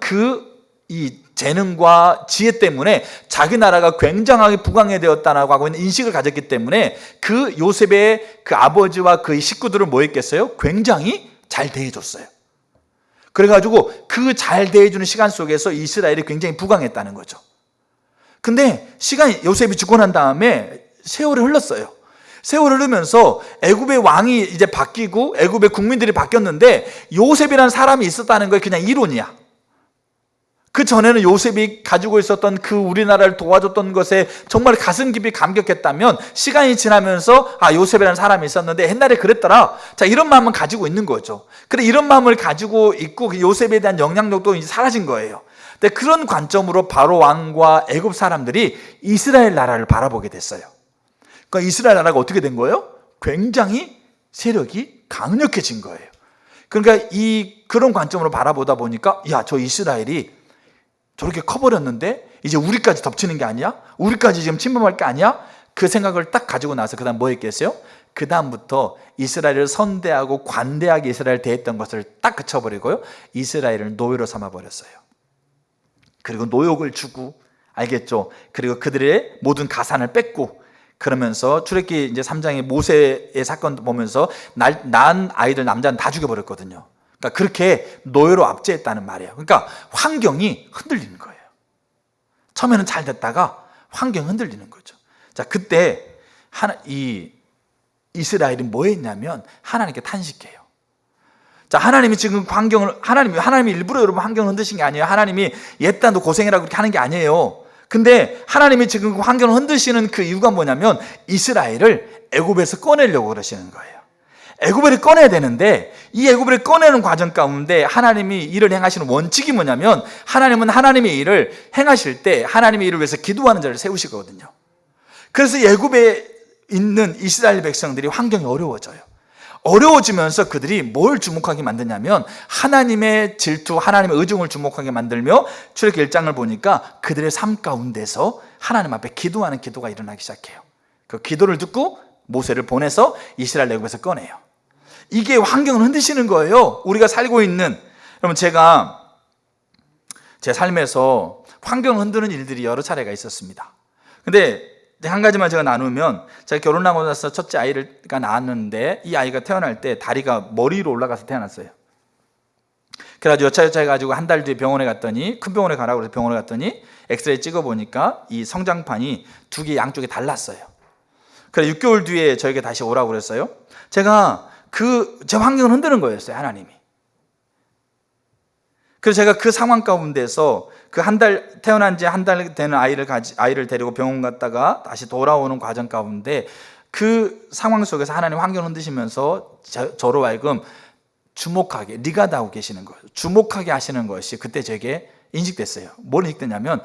이 재능과 지혜 때문에 자기 나라가 굉장하게 부강해되었다라고 하고 있는 인식을 가졌기 때문에 그 요셉의 그 아버지와 그의 식구들을 뭐 했겠어요? 굉장히 잘 대해줬어요. 그래가지고 그 잘 대해주는 시간 속에서 이스라엘이 굉장히 부강했다는 거죠. 근데 요셉이 죽고 난 다음에 세월이 흘렀어요. 세월이 흐르면서 애굽의 왕이 이제 바뀌고 애굽의 국민들이 바뀌었는데 요셉이라는 사람이 있었다는 게 그냥 이론이야. 그 전에는 요셉이 가지고 있었던 그 우리나라를 도와줬던 것에 정말 가슴 깊이 감격했다면 시간이 지나면서 요셉이라는 사람이 있었는데 옛날에 그랬더라. 이런 마음은 가지고 있는 거죠. 그래, 이런 마음을 가지고 있고 그 요셉에 대한 영향력도 이제 사라진 거예요. 근데 그런 관점으로 바로 왕과 애굽 사람들이 이스라엘 나라를 바라보게 됐어요. 그러니까 이스라엘 나라가 어떻게 된 거예요? 굉장히 세력이 강력해진 거예요. 그러니까 그런 관점으로 바라보다 보니까 야, 저 이스라엘이 저렇게 커버렸는데 이제 우리까지 덮치는 게 아니야? 우리까지 지금 침범할 게 아니야? 그 생각을 딱 가지고 나서 그 다음 뭐 했겠어요? 그 다음부터 이스라엘을 선대하고 관대하게 이스라엘 대했던 것을 딱 그쳐버리고요, 이스라엘을 노예로 삼아버렸어요. 그리고 노역을 주고, 알겠죠? 그리고 그들의 모든 가산을 뺏고, 그러면서 출애굽기 이제 3장의 모세의 사건 보면서 낳은 아이들 남자는 다 죽여버렸거든요. 그러니까 그렇게 노예로 압제했다는 말이에요. 그러니까 환경이 흔들리는 거예요. 처음에는 잘 됐다가 환경이 흔들리는 거죠. 자, 그때 이스라엘이 뭐 했냐면 하나님께 탄식해요. 자, 하나님이 지금 하나님이 일부러 여러분 환경을 흔드신 게 아니에요. 하나님이 옛날도 고생이라고 그렇게 하는 게 아니에요. 근데 하나님이 지금 환경을 흔드시는 그 이유가 뭐냐면 이스라엘을 애굽에서 꺼내려고 그러시는 거예요. 애굽을 꺼내야 되는데 이 애굽을 꺼내는 과정 가운데 하나님이 일을 행하시는 원칙이 뭐냐면 하나님은 하나님의 일을 행하실 때 하나님의 일을 위해서 기도하는 자를 세우시거든요. 그래서 애굽에 있는 이스라엘 백성들이 환경이 어려워져요. 어려워지면서 그들이 뭘 주목하게 만드냐면 하나님의 질투, 하나님의 의중을 주목하게 만들며 출애굽기 1장을 보니까 그들의 삶 가운데서 하나님 앞에 기도하는 기도가 일어나기 시작해요. 그 기도를 듣고 모세를 보내서 이스라엘 애굽에서 꺼내요. 이게 환경을 흔드시는 거예요. 우리가 살고 있는, 여러분, 제가 제 삶에서 환경을 흔드는 일들이 여러 차례가 있었습니다. 근데 한 가지만 제가 나누면, 제가 결혼하고 나서 첫째 아이가 낳았는데 이 아이가 태어날 때 다리가 머리 위로 올라가서 태어났어요. 그래가지고 여차여차 해가지고 한 달 뒤에 병원에 갔더니, 큰 병원에 가라고 해서 병원에 갔더니 엑스레이 찍어보니까 이 성장판이 두 개 양쪽에 달랐어요. 그래 6개월 뒤에 저에게 다시 오라고 그랬어요. 제가 제 환경을 흔드는 거였어요, 하나님이. 그래서 제가 그 상황 가운데서 그 태어난 지 한 달 되는 아이를 데리고 병원 갔다가 다시 돌아오는 과정 가운데 그 상황 속에서 하나님 환경을 흔드시면서 저로 하여금 주목하게, 리가다하고 계시는 거예요. 주목하게 하시는 것이 그때 제게 인식됐어요. 뭘 인식됐냐면,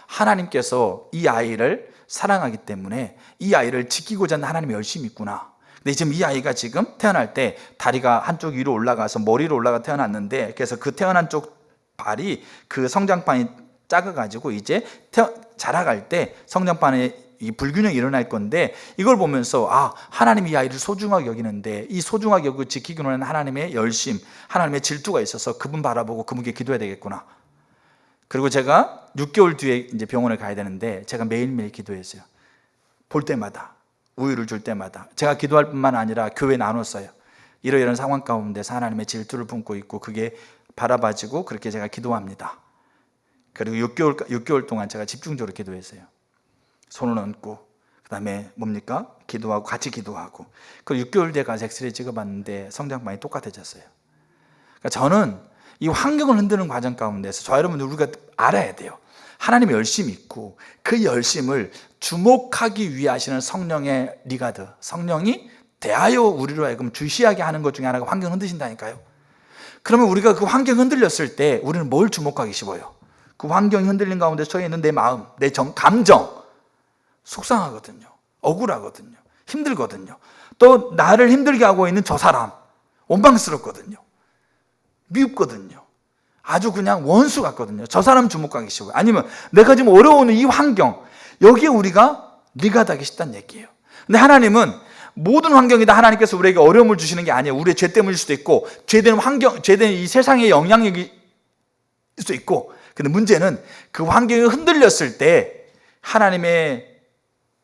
하나님께서 이 아이를 사랑하기 때문에 이 아이를 지키고자 하는 하나님의 열심이 있구나. 근데 지금 이 아이가 지금 태어날 때 다리가 한쪽 위로 올라가서 머리로 올라가 태어났는데, 그래서 그 태어난 쪽 발이 그 성장판이 작아가지고 이제 자라갈 때 성장판에 이 불균형이 일어날 건데, 이걸 보면서 하나님이 이 아이를 소중하게 여기는데 이 소중하게 여기고 지키기 원하는 하나님의 열심, 하나님의 질투가 있어서 그분 바라보고 그분께 기도해야 되겠구나. 그리고 제가 6개월 뒤에 이제 병원에 가야 되는데 제가 매일매일 기도했어요. 볼 때마다, 우유를 줄 때마다 제가 기도할 뿐만 아니라 교회에 나눴어요. 이런 상황 가운데서 하나님의 질투를 품고 있고 그게 바라봐지고 그렇게 제가 기도합니다. 그리고 6개월 동안 제가 집중적으로 기도했어요. 손을 얹고, 그 다음에 뭡니까? 기도하고, 같이 기도하고. 그리고 6개월 뒤에 가서 엑스레이 찍어봤는데 성장판이 똑같아졌어요. 그러니까 저는 이 환경을 흔드는 과정 가운데서 저 여러분들 우리가 알아야 돼요. 하나님의 열심이 있고 그 열심을 주목하기 위해 하시는 성령의 리가드, 성령이 대하여 우리로 하여금 주시하게 하는 것 중에 하나가 환경을 흔드신다니까요. 그러면 우리가 그 환경이 흔들렸을 때 우리는 뭘 주목하기 쉬워요? 그 환경이 흔들린 가운데 처해 있는 내 마음, 내 감정, 속상하거든요. 억울하거든요. 힘들거든요. 또 나를 힘들게 하고 있는 저 사람, 원망스럽거든요. 미흡거든요. 아주 그냥 원수 같거든요. 저 사람 주목하기 쉬워요. 아니면 내가 지금 어려워하는 이 환경, 여기에 우리가 리가다하기 쉽다는 얘기예요. 근데 하나님은 모든 환경이다 하나님께서 우리에게 어려움을 주시는 게 아니에요. 우리의 죄 때문일 수도 있고, 죄된 이 세상의 영향력일 수도 있고, 근데 문제는 그 환경이 흔들렸을 때 하나님의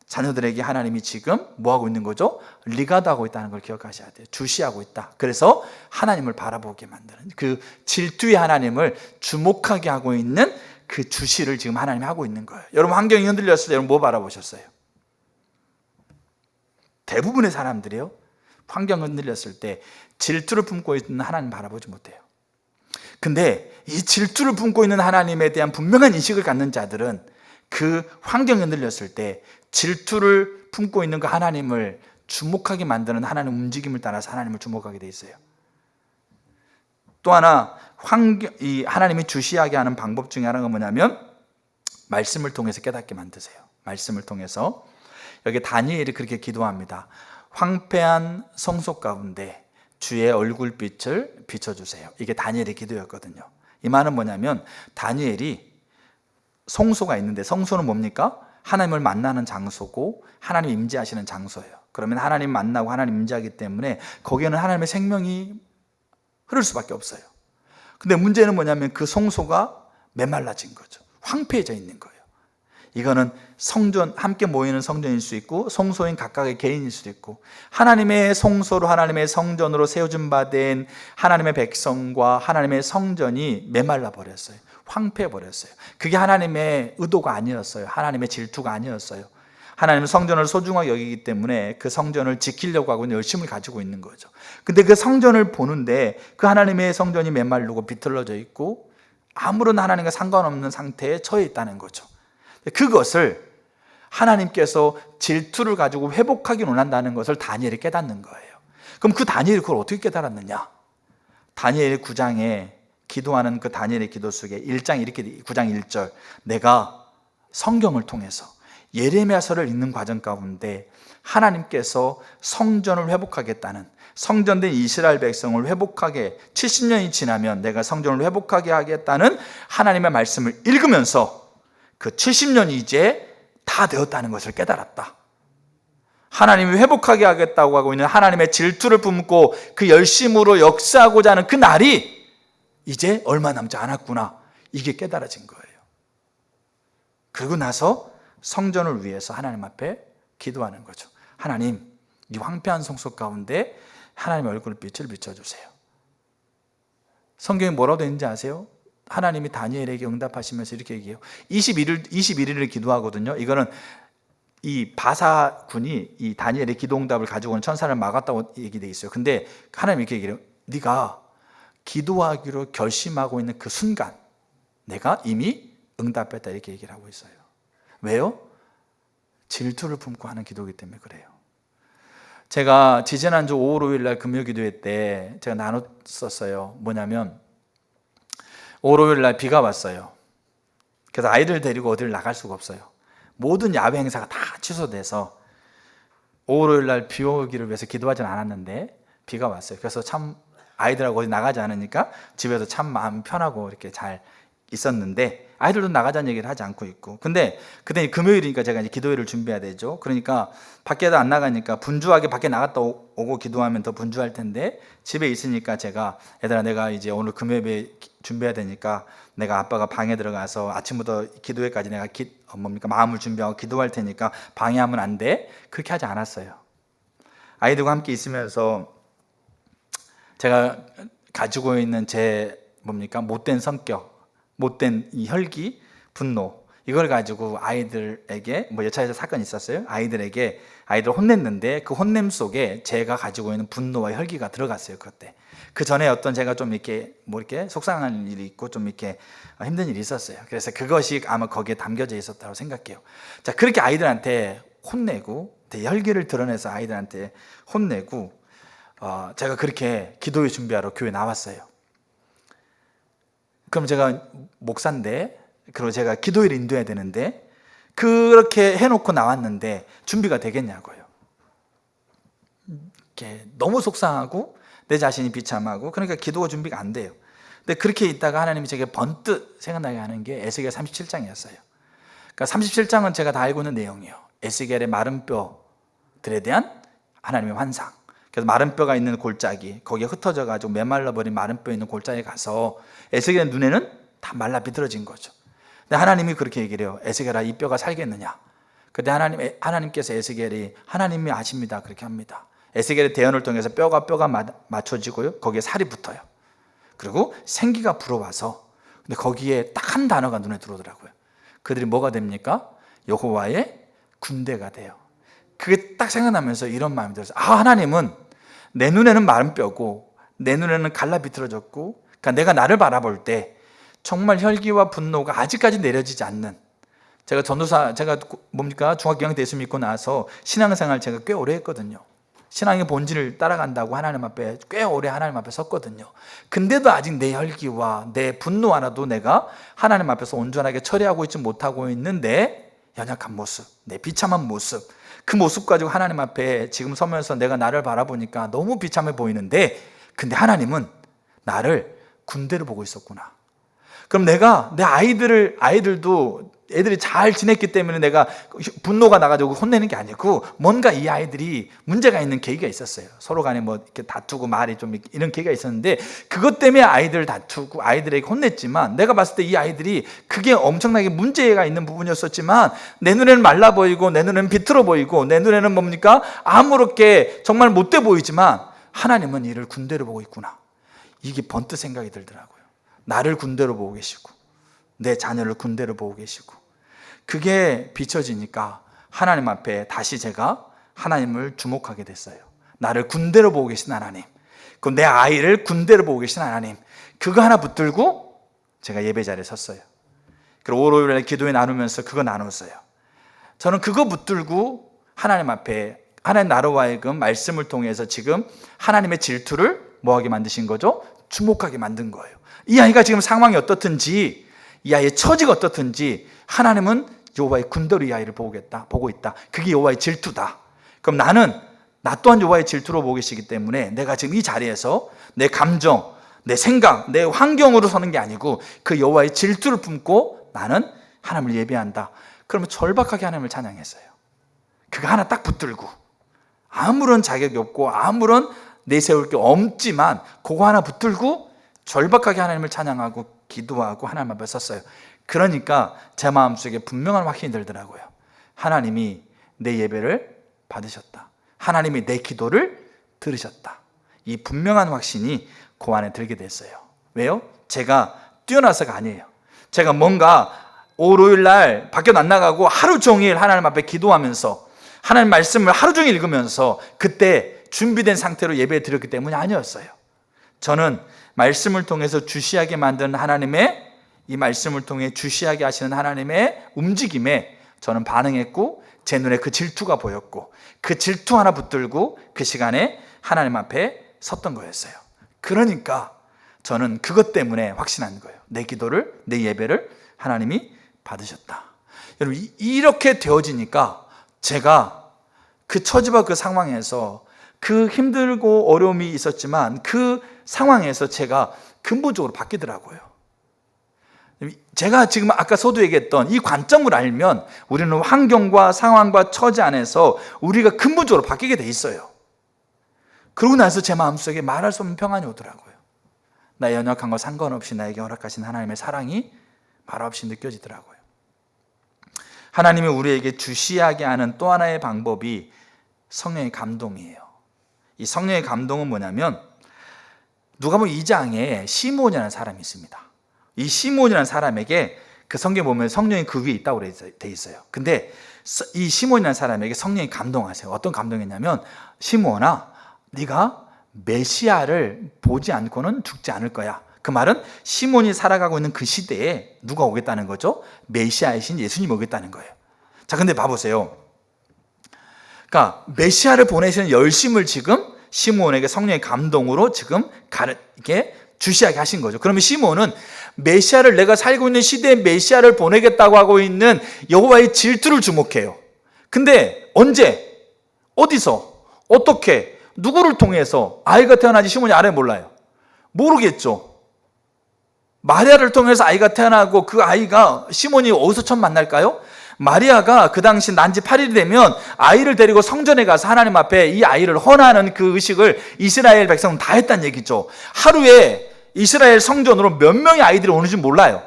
자녀들에게 하나님이 지금 뭐하고 있는 거죠? 리가드하고 있다는 걸 기억하셔야 돼요. 주시하고 있다. 그래서 하나님을 바라보게 만드는, 그 질투의 하나님을 주목하게 하고 있는 그 주시를 지금 하나님이 하고 있는 거예요. 여러분 환경이 흔들렸을 때 여러분 뭐 바라보셨어요? 대부분의 사람들이요, 환경이 흔들렸을 때 질투를 품고 있는 하나님 바라보지 못해요. 근데 이 질투를 품고 있는 하나님에 대한 분명한 인식을 갖는 자들은 그 환경이 흔들렸을 때 질투를 품고 있는 그 하나님을 주목하게 만드는 하나님의 움직임을 따라서 하나님을 주목하게 돼 있어요. 또 하나 이 하나님이 주시하게 하는 방법 중에 하나가 뭐냐면 말씀을 통해서 깨닫게 만드세요. 말씀을 통해서. 여기 다니엘이 그렇게 기도합니다. 황폐한 성소 가운데 주의 얼굴빛을 비춰주세요. 이게 다니엘의 기도였거든요. 이 말은 뭐냐면 다니엘이 성소가 있는데, 성소는 뭡니까? 하나님을 만나는 장소고 하나님 임재하시는 장소예요. 그러면 하나님 만나고 하나님 임재하기 때문에 거기에는 하나님의 생명이 흐를 수밖에 없어요. 근데 문제는 뭐냐면 그 성소가 메말라진 거죠. 황폐해져 있는 거예요. 이거는 성전, 함께 모이는 성전일 수 있고 성소인 각각의 개인일 수도 있고, 하나님의 성소로 하나님의 성전으로 세워진 바 된 하나님의 백성과 하나님의 성전이 메말라 버렸어요. 황폐해 버렸어요. 그게 하나님의 의도가 아니었어요. 하나님의 질투가 아니었어요. 하나님은 성전을 소중하게 여기기 때문에 그 성전을 지키려고 하고 열심을 가지고 있는 거죠. 근데 그 성전을 보는데 그 하나님의 성전이 메말르고 비틀어져 있고 아무런 하나님과 상관없는 상태에 처해 있다는 거죠. 그것을 하나님께서 질투를 가지고 회복하기 원한다는 것을 다니엘이 깨닫는 거예요. 그럼 그 다니엘이 그걸 어떻게 깨달았느냐? 다니엘 9장에 기도하는 그 다니엘의 기도 속에 1장 이렇게 9장 1절, 내가 성경을 통해서 예레미야서를 읽는 과정 가운데 하나님께서 성전을 회복하겠다는, 성전된 이스라엘 백성을 회복하게 70년이 지나면 내가 성전을 회복하게 하겠다는 하나님의 말씀을 읽으면서 그 70년이 이제 다 되었다는 것을 깨달았다. 하나님이 회복하게 하겠다고 하고 있는 하나님의 질투를 품고 그 열심으로 역사하고자 하는 그 날이 이제 얼마 남지 않았구나, 이게 깨달아진 거예요. 그러고 나서 성전을 위해서 하나님 앞에 기도하는 거죠. 하나님, 이 황폐한 성소 가운데 하나님의 얼굴빛을 비춰주세요. 성경에 뭐라고 되는지 아세요? 하나님이 다니엘에게 응답하시면서 이렇게 얘기해요. 21일을 기도하거든요. 이거는 이 바사군이 이 다니엘의 기도 응답을 가지고 온 천사를 막았다고 얘기되어 있어요. 근데 하나님이 이렇게 얘기해요. 네가 기도하기로 결심하고 있는 그 순간 내가 이미 응답했다, 이렇게 얘기를 하고 있어요. 왜요? 질투를 품고 하는 기도이기 때문에 그래요. 제가 지지난주 5월 5일 날 금요 기도회 때 제가 나눴었어요. 뭐냐면 5월 5일 날 비가 왔어요. 그래서 아이들 데리고 어디를 나갈 수가 없어요. 모든 야외 행사가 다 취소돼서 5월 5일 날 비 오기를 위해서 기도하진 않았는데 비가 왔어요. 그래서 참 아이들하고 어디 나가지 않으니까 집에서 참 마음 편하고 이렇게 잘 있었는데, 아이들도 나가자는 얘기를 하지 않고 있고, 근데 그때 금요일이니까 제가 이제 기도회를 준비해야 되죠. 그러니까 밖에도 안 나가니까 분주하게 밖에 나갔다 오고 기도하면 더 분주할 텐데, 집에 있으니까 제가 얘들아, 내가 이제 오늘 금요일에 준비해야 되니까 내가 아빠가 방에 들어가서 아침부터 기도회까지 내가 마음을 준비하고 기도할 테니까 방해하면 안 돼, 그렇게 하지 않았어요. 아이들과 함께 있으면서 제가 가지고 있는 제 못된 성격, 못된 이 혈기, 분노, 이걸 가지고 아이들에게 여차에서 사건이 있었어요. 아이들 혼냈는데 그 혼냄 속에 제가 가지고 있는 분노와 혈기가 들어갔어요. 그때 그 전에 어떤 제가 좀 이렇게 속상한 일이 있고 좀 이렇게 힘든 일이 있었어요. 그래서 그것이 아마 거기에 담겨져 있었다고 생각해요. 자, 그렇게 아이들한테 혼내고 혈기를 드러내서 아이들한테 혼내고 제가 그렇게 기도회 준비하러 교회 나왔어요. 그럼 제가 목사인데, 그리고 제가 기도회를 인도해야 되는데 그렇게 해놓고 나왔는데 준비가 되겠냐고요. 이렇게 너무 속상하고 내 자신이 비참하고, 그러니까 기도가 준비가 안 돼요. 근데 그렇게 있다가 하나님이 제게 번뜩 생각나게 하는 게 에스겔 37장이었어요. 그러니까 37장은 제가 다 알고 있는 내용이에요. 에스겔의 마른 뼈들에 대한 하나님의 환상. 그래서 마른 뼈가 있는 골짜기, 거기에 흩어져 가지고 메말라버린 마른 뼈 있는 골짜기에 가서 에스겔의 눈에는 다 말라 비틀어진 거죠. 근데 하나님이 그렇게 얘기를 해요. 에스겔아, 이 뼈가 살겠느냐? 그때 하나님께서 에스겔이 하나님이 아십니다, 그렇게 합니다. 에스겔의 대언을 통해서 뼈가 맞춰지고요, 거기에 살이 붙어요. 그리고 생기가 불어와서, 근데 거기에 딱 한 단어가 눈에 들어오더라고요. 그들이 뭐가 됩니까? 여호와의 군대가 돼요. 그게 딱 생각나면서 이런 마음이 들었어요. 하나님은 내 눈에는 마른 뼈고 내 눈에는 갈라 비틀어졌고, 그러니까 내가 나를 바라볼 때 정말 혈기와 분노가 아직까지 내려지지 않는, 제가 중학교 2학년 때 예수 믿고 나서 신앙생활 제가 꽤 오래 했거든요. 신앙의 본질을 따라간다고 하나님 앞에 꽤 오래 하나님 앞에 섰거든요. 근데도 아직 내 혈기와 내 분노 하나도 내가 하나님 앞에서 온전하게 처리하고 있지 못하고 있는 내 연약한 모습, 내 비참한 모습, 그 모습 가지고 하나님 앞에 지금 서면서 내가 나를 바라보니까 너무 비참해 보이는데, 근데 하나님은 나를 군대로 보고 있었구나. 그럼 내가 내 아이들도 애들이 잘 지냈기 때문에 내가 분노가 나가지고 혼내는 게 아니고, 뭔가 이 아이들이 문제가 있는 계기가 있었어요. 서로 간에 뭐 이렇게 다투고 말이 좀 이런 계기가 있었는데, 그것 때문에 아이들 다투고 아이들에게 혼냈지만, 내가 봤을 때 이 아이들이 그게 엄청나게 문제가 있는 부분이었었지만, 내 눈에는 말라 보이고 내 눈에는 비틀어 보이고 내 눈에는 뭡니까? 아무렇게 정말 못돼 보이지만, 하나님은 이를 군대로 보고 있구나. 이게 번뜩 생각이 들더라고요. 나를 군대로 보고 계시고 내 자녀를 군대로 보고 계시고, 그게 비춰지니까 하나님 앞에 다시 제가 하나님을 주목하게 됐어요. 나를 군대로 보고 계신 하나님, 그럼 내 아이를 군대로 보고 계신 하나님, 그거 하나 붙들고 제가 예배 자리에 섰어요. 그리고 월요일에 기도회 나누면서 그거 나눴어요. 저는 그거 붙들고 하나님 앞에, 하나님 나로 하여금 말씀을 통해서 지금 하나님의 질투를 뭐하게 만드신 거죠? 주목하게 만든 거예요. 이 아이가 지금 상황이 어떻든지, 이 아이의 처지가 어떻든지, 하나님은 여호와의 군대로 이 아이를 보고 있다. 그게 여호와의 질투다. 그럼 나 또한 여호와의 질투로 보고 계시기 때문에, 내가 지금 이 자리에서 내 감정, 내 생각, 내 환경으로 서는 게 아니고 그 여호와의 질투를 품고 나는 하나님을 예배한다. 그러면 절박하게 하나님을 찬양했어요. 그거 하나 딱 붙들고, 아무런 자격이 없고 아무런 내세울 게 없지만 그거 하나 붙들고 절박하게 하나님을 찬양하고 기도하고 하나님 앞에 섰어요. 그러니까 제 마음속에 분명한 확신이 들더라고요. 하나님이 내 예배를 받으셨다. 하나님이 내 기도를 들으셨다. 이 분명한 확신이 그 안에 들게 됐어요. 왜요? 제가 뛰어나서가 아니에요. 제가 뭔가 월요일 날 밖에 안 나가고 하루 종일 하나님 앞에 기도하면서 하나님 말씀을 하루 종일 읽으면서 그때 준비된 상태로 예배 드렸기 때문이 아니었어요. 저는 말씀을 통해서 주시하게 만드는 하나님의, 이 말씀을 통해 주시하게 하시는 하나님의 움직임에 저는 반응했고, 제 눈에 그 질투가 보였고, 그 질투 하나 붙들고 그 시간에 하나님 앞에 섰던 거였어요. 그러니까 저는 그것 때문에 확신한 거예요. 내 기도를, 내 예배를 하나님이 받으셨다. 여러분, 이렇게 되어지니까 제가 그 처지와 그 상황에서, 그 힘들고 어려움이 있었지만 그 상황에서 제가 근본적으로 바뀌더라고요. 제가 지금 아까 서두 얘기했던 이 관점을 알면 우리는 환경과 상황과 처지 안에서 우리가 근본적으로 바뀌게 돼 있어요. 그러고 나서 제 마음속에 말할 수 없는 평안이 오더라고요. 나의 연약한 거 상관없이 나에게 허락하신 하나님의 사랑이 말없이 느껴지더라고요. 하나님이 우리에게 주시하게 하는 또 하나의 방법이 성령의 감동이에요. 이 성령의 감동은 뭐냐면, 누가복음 2장에 시므온이라는 사람이 있습니다. 이 시므온이라는 사람에게 그 성경에 보면 성령이 그 위에 있다고 돼 있어요. 근데 이 시므온이라는 사람에게 성령이 감동하세요. 어떤 감동이냐면, 시므온아, 네가 메시아를 보지 않고는 죽지 않을 거야. 그 말은 시몬이 살아가고 있는 그 시대에 누가 오겠다는 거죠? 메시아이신 예수님이 오겠다는 거예요. 자, 근데 봐보세요. 그러니까 메시아를 보내시는 열심을 지금 시몬에게 성령의 감동으로 지금 이렇게 주시하게 하신 거죠. 그러면 시몬은 메시아를, 내가 살고 있는 시대에 메시아를 보내겠다고 하고 있는 여호와의 질투를 주목해요. 근데 언제, 어디서, 어떻게, 누구를 통해서 아이가 태어나지 시몬이 아래 몰라요. 모르겠죠. 마리아를 통해서 아이가 태어나고, 그 아이가 시몬이 어디서 처음 만날까요? 마리아가 그 당시 난지 8일이 되면 아이를 데리고 성전에 가서 하나님 앞에 이 아이를 헌하는 그 의식을 이스라엘 백성은 다 했다는 얘기죠. 하루에 이스라엘 성전으로 몇 명의 아이들이 오는지 몰라요.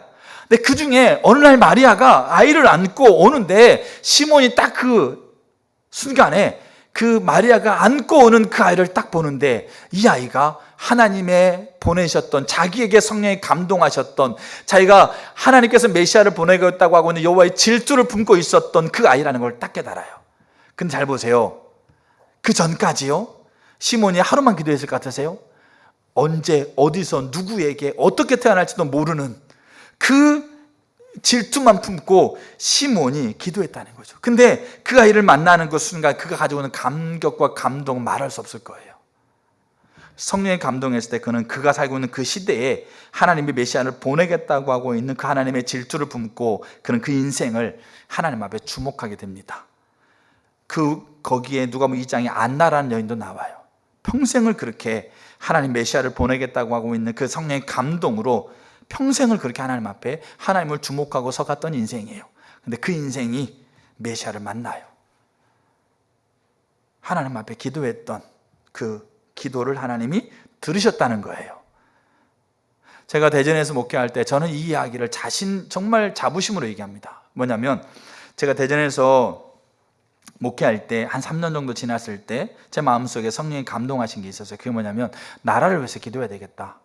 근데 그 중에 어느 날 마리아가 아이를 안고 오는데, 시몬이 딱 그 순간에 그 마리아가 안고 오는 그 아이를 딱 보는데, 이 아이가 하나님의 보내셨던, 자기에게 성령이 감동하셨던, 자기가 하나님께서 메시아를 보내겠다고 하고 있는 여호와의 질투를 품고 있었던 그 아이라는 걸 딱 깨달아요. 근데 잘 보세요. 그 전까지요, 시몬이 하루만 기도했을 것 같으세요? 언제, 어디서, 누구에게, 어떻게 태어날지도 모르는 그 질투만 품고 시몬이 기도했다는 거죠. 근데 그 아이를 만나는 그 순간 그가 가지고 있는 감격과 감동은 말할 수 없을 거예요. 성령의 감동했을 때 그는 그가 살고 있는 그 시대에 하나님이 메시아를 보내겠다고 하고 있는 그 하나님의 질투를 품고 그는 그 인생을 하나님 앞에 주목하게 됩니다. 거기에 누가복음 2장에 안나라는 여인도 나와요. 평생을 그렇게 하나님 메시아를 보내겠다고 하고 있는 그 성령의 감동으로 평생을 그렇게 하나님 앞에 하나님을 주목하고 서갔던 인생이에요. 근데 그 인생이 메시아를 만나요. 하나님 앞에 기도했던 그 기도를 하나님이 들으셨다는 거예요. 제가 대전에서 목회할 때 저는 이 이야기를 정말 자부심으로 얘기합니다. 뭐냐면 제가 대전에서 목회할 때 한 3년 정도 지났을 때 제 마음속에 성령이 감동하신 게 있었어요. 그게 뭐냐면 나라를 위해서 기도해야 되겠다.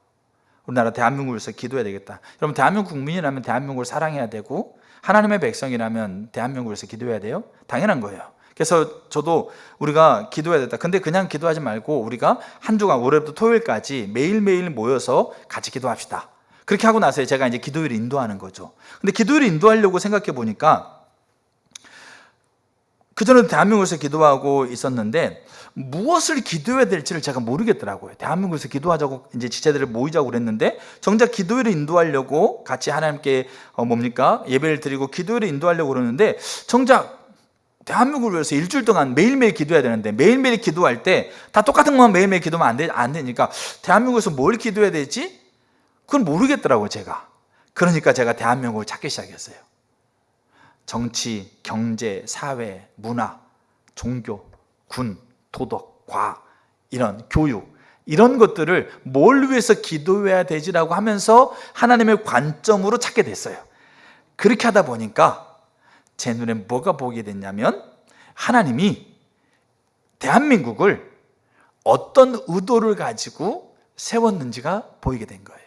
우리나라 대한민국을 위해서 기도해야 되겠다. 여러분, 대한민국 국민이라면 대한민국을 사랑해야 되고 하나님의 백성이라면 대한민국을 위해서 기도해야 돼요? 당연한 거예요. 그래서 저도 우리가 기도해야 된다. 근데 그냥 기도하지 말고 우리가 한 주간 월요일부터 토요일까지 매일매일 모여서 같이 기도합시다. 그렇게 하고 나서 제가 이제 기도회를 인도하는 거죠. 근데 기도회를 인도하려고 생각해 보니까 그전에도 대한민국에서 기도하고 있었는데 무엇을 기도해야 될지를 제가 모르겠더라고요. 대한민국에서 기도하자고 이제 지체들을 모이자고 그랬는데 정작 기도회를 인도하려고 같이 하나님께 예배를 드리고 기도회를 인도하려고 그러는데 정작 대한민국을 위해서 일주일 동안 매일매일 기도해야 되는데 매일매일 기도할 때 다 똑같은 것만 매일매일 기도하면 안 되니까 대한민국에서 뭘 기도해야 될지 그건 모르겠더라고요, 제가. 그러니까 제가 대한민국을 찾기 시작했어요. 정치, 경제, 사회, 문화, 종교, 군, 도덕, 과학, 이런 교육, 이런 것들을 뭘 위해서 기도해야 되지라고 하면서 하나님의 관점으로 찾게 됐어요. 그렇게 하다 보니까 제 눈에 뭐가 보이게 됐냐면 하나님이 대한민국을 어떤 의도를 가지고 세웠는지가 보이게 된 거예요.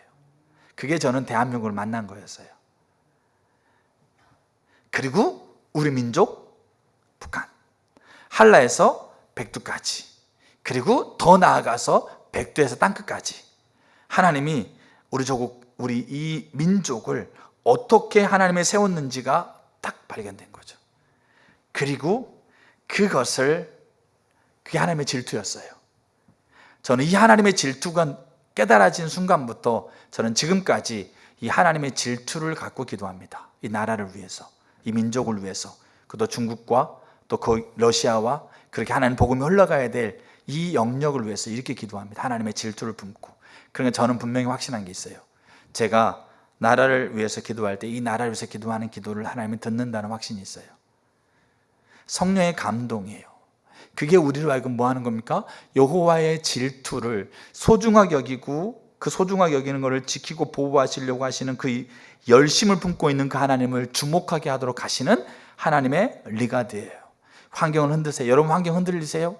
그게 저는 대한민국을 만난 거였어요. 그리고 우리 민족 북한, 한라에서 백두까지, 그리고 더 나아가서 백두에서 땅끝까지 하나님이 우리 조국, 우리 이 민족을 어떻게 하나님이 세웠는지가 딱 발견된 거죠. 그리고 그게 하나님의 질투였어요. 저는 이 하나님의 질투가 깨달아진 순간부터 저는 지금까지 이 하나님의 질투를 갖고 기도합니다. 이 나라를 위해서, 이 민족을 위해서, 또 중국과 또 러시아와 그렇게 하나님 복음이 흘러가야 될 이 영역을 위해서 이렇게 기도합니다. 하나님의 질투를 품고. 그러니까 저는 분명히 확신한 게 있어요. 제가 나라를 위해서 기도할 때 이 나라를 위해서 기도하는 기도를 하나님이 듣는다는 확신이 있어요. 성령의 감동이에요. 그게 우리를 하여금 뭐 하는 겁니까? 여호와의 질투를 소중하게 여기고 그 소중하게 여기는 것을 지키고 보호하시려고 하시는 그 열심을 품고 있는 그 하나님을 주목하게 하도록 하시는 하나님의 리가드예요. 환경을 흔드세요. 여러분 환경 흔들리세요?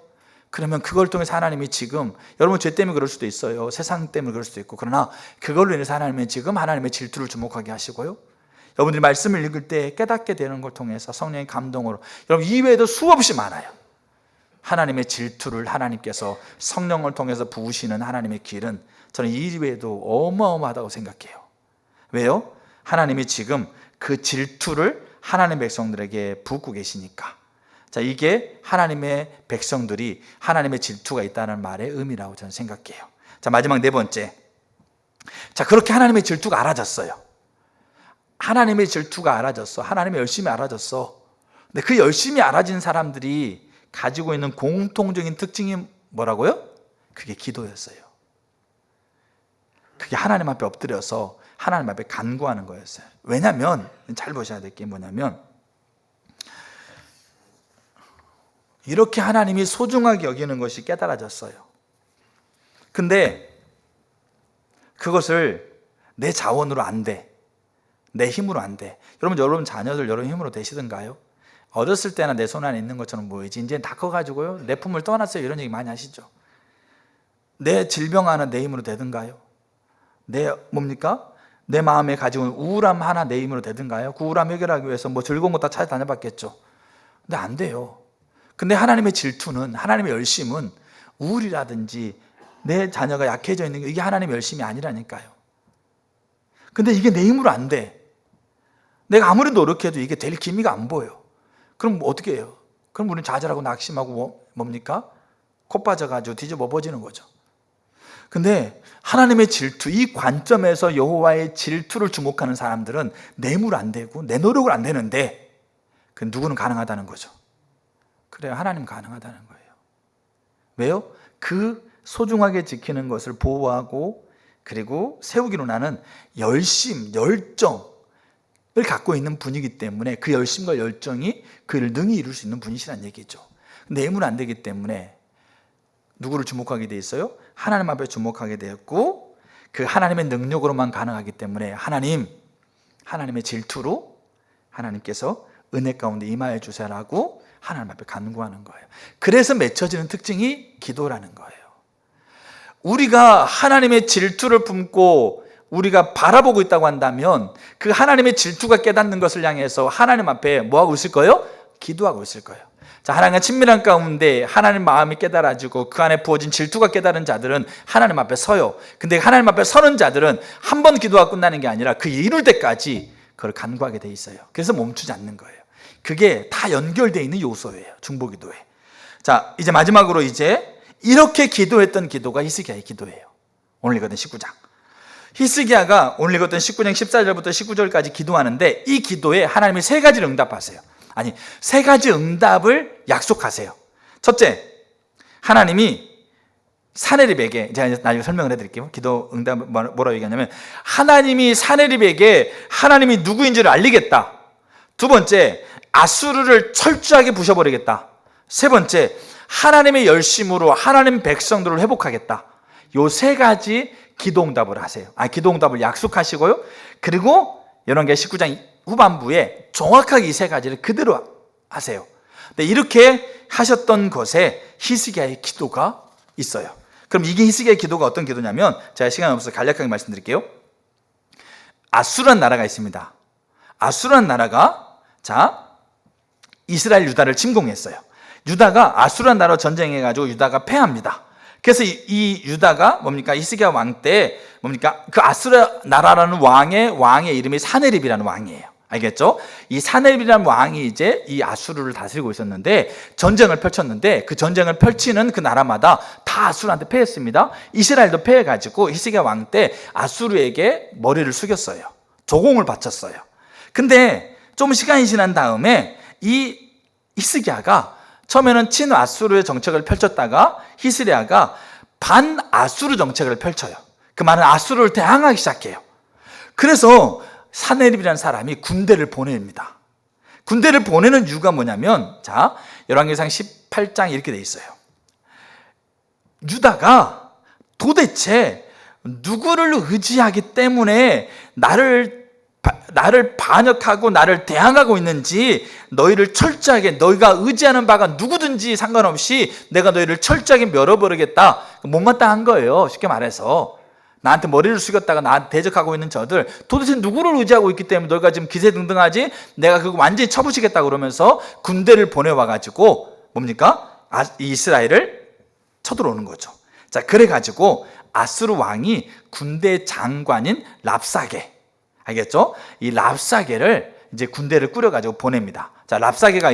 그러면 그걸 통해서 하나님이 지금, 여러분 죄 때문에 그럴 수도 있어요. 세상 때문에 그럴 수도 있고, 그러나 그걸로 인해서 하나님이 지금 하나님의 질투를 주목하게 하시고요, 여러분들이 말씀을 읽을 때 깨닫게 되는 걸 통해서 성령의 감동으로, 여러분 이외에도 수없이 많아요. 하나님의 질투를 하나님께서 성령을 통해서 부으시는 하나님의 길은 저는 이외에도 어마어마하다고 생각해요. 왜요? 하나님이 지금 그 질투를 하나님의 백성들에게 붓고 계시니까. 자, 이게 하나님의 백성들이 하나님의 질투가 있다는 말의 의미라고 저는 생각해요. 자, 마지막 네 번째. 자, 그렇게 하나님의 질투가 알아졌어요. 하나님의 질투가 알아졌어. 하나님의 열심이 알아졌어. 근데 그 열심이 알아진 사람들이 가지고 있는 공통적인 특징이 뭐라고요? 그게 기도였어요. 그게 하나님 앞에 엎드려서 하나님 앞에 간구하는 거였어요. 왜냐하면 잘 보셔야 될 게 뭐냐면 이렇게 하나님이 소중하게 여기는 것이 깨달아졌어요. 근데 그것을 내 자원으로 안 돼. 내 힘으로 안 돼. 여러분 자녀들 여러분 힘으로 되시던가요? 어렸을 때나 내 손 안에 있는 것처럼 보이지 이제 다 커가지고요 내 품을 떠났어요, 이런 얘기 많이 하시죠. 내 질병 하나 내 힘으로 되든가요? 내 마음에 가지고 있는 우울함 하나 내 힘으로 되든가요? 그 우울함 해결하기 위해서 즐거운 거 다 찾아다녀봤겠죠. 근데 안 돼요. 근데 하나님의 질투는, 하나님의 열심은 우울이라든지 내 자녀가 약해져 있는 게 이게 하나님의 열심이 아니라니까요. 근데 이게 내 힘으로 안 돼. 내가 아무리 노력해도 이게 될 기미가 안 보여. 그럼 어떻게 해요? 그럼 우리는 좌절하고 낙심하고 뭡니까? 코 빠져가지고 뒤집어 엎어지는 거죠. 근데 하나님의 질투, 이 관점에서 여호와의 질투를 주목하는 사람들은 뇌물 안 되고 내 노력을 안 되는데 그 누구는 가능하다는 거죠. 그래요, 하나님 가능하다는 거예요. 왜요? 그 소중하게 지키는 것을 보호하고 그리고 세우기로 나는 열심, 열정을 갖고 있는 분이기 때문에 그 열심과 열정이 그를 능히 이룰 수 있는 분이시란 얘기죠. 뇌물 안 되기 때문에 누구를 주목하게 돼 있어요? 하나님 앞에 주목하게 되었고 그 하나님의 능력으로만 가능하기 때문에 하나님의 질투로 하나님께서 은혜 가운데 임하여 주세요라고 하나님 앞에 간구하는 거예요. 그래서 맺혀지는 특징이 기도라는 거예요. 우리가 하나님의 질투를 품고 우리가 바라보고 있다고 한다면 그 하나님의 질투가 깨닫는 것을 향해서 하나님 앞에 뭐하고 있을 거예요? 기도하고 있을 거예요. 자, 하나님과 친밀한 가운데 하나님 마음이 깨달아지고 그 안에 부어진 질투가 깨달은 자들은 하나님 앞에 서요. 근데 하나님 앞에 서는 자들은 한 번 기도가 끝나는 게 아니라 그 이룰 때까지 그걸 간구하게 돼 있어요. 그래서 멈추지 않는 거예요. 그게 다 연결되어 있는 요소예요, 중보기도에. 자, 이제 마지막으로 이렇게 기도했던 기도가 히스기야의 기도예요. 오늘 읽었던 19장. 히스기야가 오늘 읽었던 19장 14절부터 19절까지 기도하는데 이 기도에 하나님이 세 가지를 응답하세요. 아니, 세 가지 응답을 약속하세요. 첫째, 하나님이 사네립에게, 제가 나중에 설명을 해드릴게요. 기도 응답을 뭐라고 얘기하냐면 하나님이 사네립에게 하나님이 누구인지를 알리겠다. 두 번째, 아수르를 철저하게 부셔버리겠다. 세 번째, 하나님의 열심으로 하나님 백성들을 회복하겠다. 요 세 가지 기도응답을 하세요. 기도응답을 약속하시고요. 그리고 열왕기하 19장 후반부에 정확하게 이 세 가지를 그대로 하세요. 근데 이렇게 하셨던 것에 히스기야의 기도가 있어요. 그럼 이게 히스기야의 기도가 어떤 기도냐면 제가 시간이 없어서 간략하게 말씀드릴게요. 아수르라는 나라가 있습니다. 아수르라는 나라가 이스라엘 유다를 침공했어요. 유다가 아수르라는 나라로 전쟁해가지고 유다가 패합니다. 그래서 이 유다가 뭡니까? 히스기야 왕 때 뭡니까? 그 아수르 나라라는 왕의 이름이 사네립이라는 왕이에요. 알겠죠? 이 사네립이라는 왕이 이 아수르를 다스리고 있었는데 전쟁을 펼쳤는데 그 전쟁을 펼치는 그 나라마다 다 아수르한테 패했습니다. 이스라엘도 패해가지고 히스기야 왕 때 아수르에게 머리를 숙였어요. 조공을 바쳤어요. 근데 좀 시간이 지난 다음에 이 히스기야가 처음에는 친아수르의 정책을 펼쳤다가 히스기야가 반아수르 정책을 펼쳐요. 그 말은 아수르를 대항하기 시작해요. 그래서 사네립이라는 사람이 군대를 보냅니다. 군대를 보내는 이유가 뭐냐면 열왕기상 18장 이렇게 돼 있어요. 유다가 도대체 누구를 의지하기 때문에 나를 반역하고 나를 대항하고 있는지 너희를 철저하게, 너희가 의지하는 바가 누구든지 상관없이 내가 너희를 철저하게 밀어버리겠다. 못마땅한 거예요. 쉽게 말해서 나한테 머리를 숙였다가 나한테 대적하고 있는 저들 도대체 누구를 의지하고 있기 때문에 너희가 지금 기세등등하지? 내가 그거 완전히 쳐부시겠다 그러면서 군대를 보내와가지고 뭡니까? 이스라엘을 쳐들어오는 거죠. 그래가지고 아수르 왕이 군대 장관인 랍사게, 알겠죠? 이 랍사게를 군대를 꾸려가지고 보냅니다. 랍사게가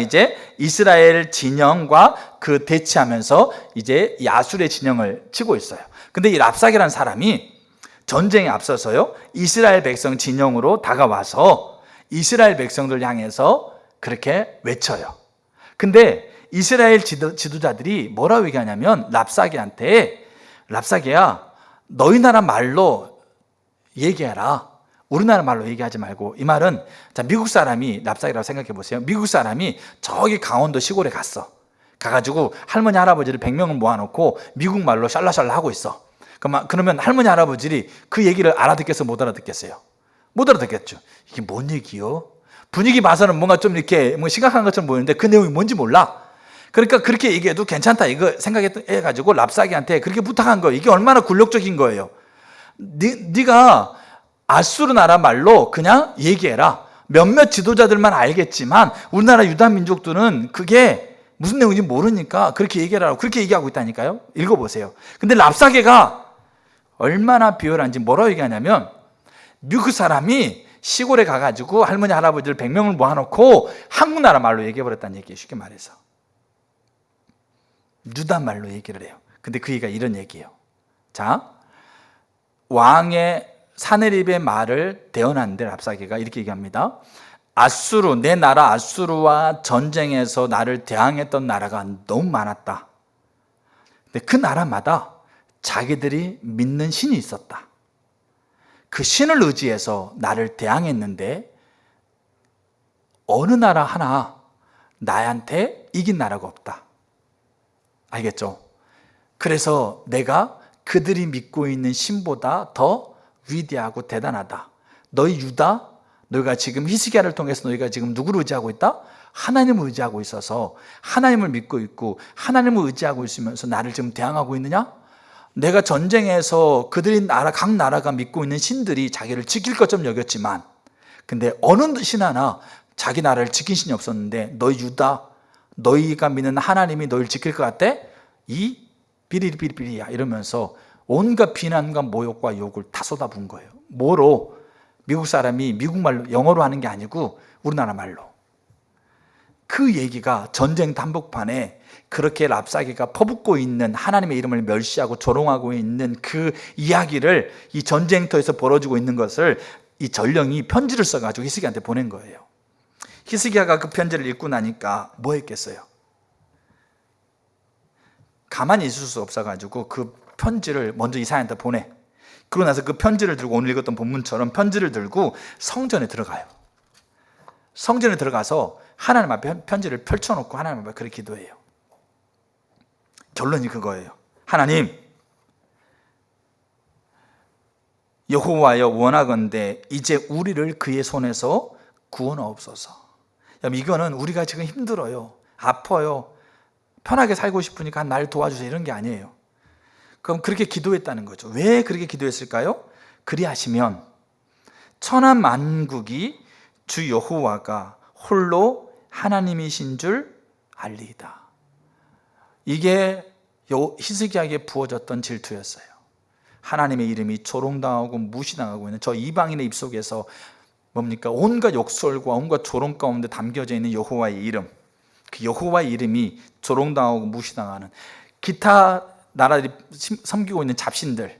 이스라엘 진영과 그 대치하면서 이 아수르의 진영을 치고 있어요. 근데 이 랍사게라는 사람이 전쟁에 앞서서요, 이스라엘 백성 진영으로 다가와서 이스라엘 백성들 향해서 그렇게 외쳐요. 근데 이스라엘 지도자들이 뭐라고 얘기하냐면 랍사게한테, 랍사게야, 너희 나라 말로 얘기해라. 우리나라 말로 얘기하지 말고. 이 말은 미국 사람이 랍사게라고 생각해 보세요. 미국 사람이 저기 강원도 시골에 가가지고 할머니 할아버지를 100명을 모아놓고 미국 말로 샬라샬라 하고 있어. 그러면 할머니 할아버지들이 그 얘기를 알아듣겠어, 못 알아듣겠어요? 못 알아듣겠죠. 이게 뭔 얘기요? 분위기 봐서는 뭔가 좀 이렇게 심각한 것처럼 보이는데 그 내용이 뭔지 몰라. 그러니까 그렇게 얘기해도 괜찮다 이거 생각해가지고 랍사게한테 그렇게 부탁한 거예요. 이게 얼마나 굴욕적인 거예요. 네가 아수르 나라 말로 그냥 얘기해라. 몇몇 지도자들만 알겠지만 우리나라 유다 민족들은 그게 무슨 내용인지 모르니까 그렇게 얘기하라고, 그렇게 얘기하고 있다니까요. 읽어보세요. 근데 랍사게가 얼마나 비열한지 뭐라고 얘기하냐면 미국 사람이 시골에 가가지고 할머니 할아버지를 100명을 모아놓고 한국 나라 말로 얘기해버렸다는 얘기예요. 쉽게 말해서 유다 말로 얘기를 해요. 근데 그 얘기가 이런 얘기예요. 자, 왕의 사네립의 말을 대언하는데 랍사게가 이렇게 얘기합니다. 아수르, 내 나라 아수르와 전쟁에서 나를 대항했던 나라가 너무 많았다. 근데 그 나라마다 자기들이 믿는 신이 있었다. 그 신을 의지해서 나를 대항했는데 어느 나라 하나 나한테 이긴 나라가 없다. 알겠죠? 그래서 내가 그들이 믿고 있는 신보다 더 위대하고 대단하다. 너희 유다, 너희가 지금 히스기야를 통해서 너희가 지금 누구를 의지하고 있다? 하나님을 의지하고 있어서 하나님을 믿고 있고 하나님을 의지하고 있으면서 나를 지금 대항하고 있느냐? 내가 전쟁에서 그들이 각 나라가 믿고 있는 신들이 자기를 지킬 것처럼 여겼지만 근데 어느 신 하나 자기 나라를 지킨 신이 없었는데 너희 유다, 너희가 믿는 하나님이 너희를 지킬 것 같아? 이 비리비리비리야 이러면서 온갖 비난과 모욕과 욕을 다 쏟아부은 거예요. 뭐로? 미국 사람이 미국말로 영어로 하는 게 아니고 우리나라 말로. 그 얘기가 전쟁 한복판에 그렇게 랍사게가 퍼붓고 있는 하나님의 이름을 멸시하고 조롱하고 있는 그 이야기를 이 전쟁터에서 벌어지고 있는 것을 이 전령이 편지를 써가지고 히스기야한테 보낸 거예요. 히스기야가 그 편지를 읽고 나니까 뭐 했겠어요? 가만히 있을 수 없어가지고 그 편지를 먼저 이사야한테 보내. 그러고 나서 그 편지를 들고 오늘 읽었던 본문처럼 편지를 들고 성전에 들어가요. 성전에 들어가서 하나님 앞에 편지를 펼쳐놓고 하나님 앞에 그렇게 기도해요. 결론이 그거예요. 하나님, 여호와여 원하건대 이제 우리를 그의 손에서 구원하옵소서. 이거는 우리가 지금 힘들어요, 아파요, 편하게 살고 싶으니까 날 도와주세요 이런 게 아니에요. 그럼 그렇게 기도했다는 거죠. 왜 그렇게 기도했을까요? 그리하시면 천하 만국이 주 여호와가 홀로 하나님이신 줄 알리이다. 이게 히스기야에게 부어졌던 질투였어요. 하나님의 이름이 조롱당하고 무시당하고 있는 저 이방인의 입속에서 뭡니까? 온갖 욕설과 온갖 조롱 가운데 담겨져 있는 여호와의 이름, 그 여호와의 이름이 조롱당하고 무시당하는 기타 나라들이 섬기고 있는 잡신들,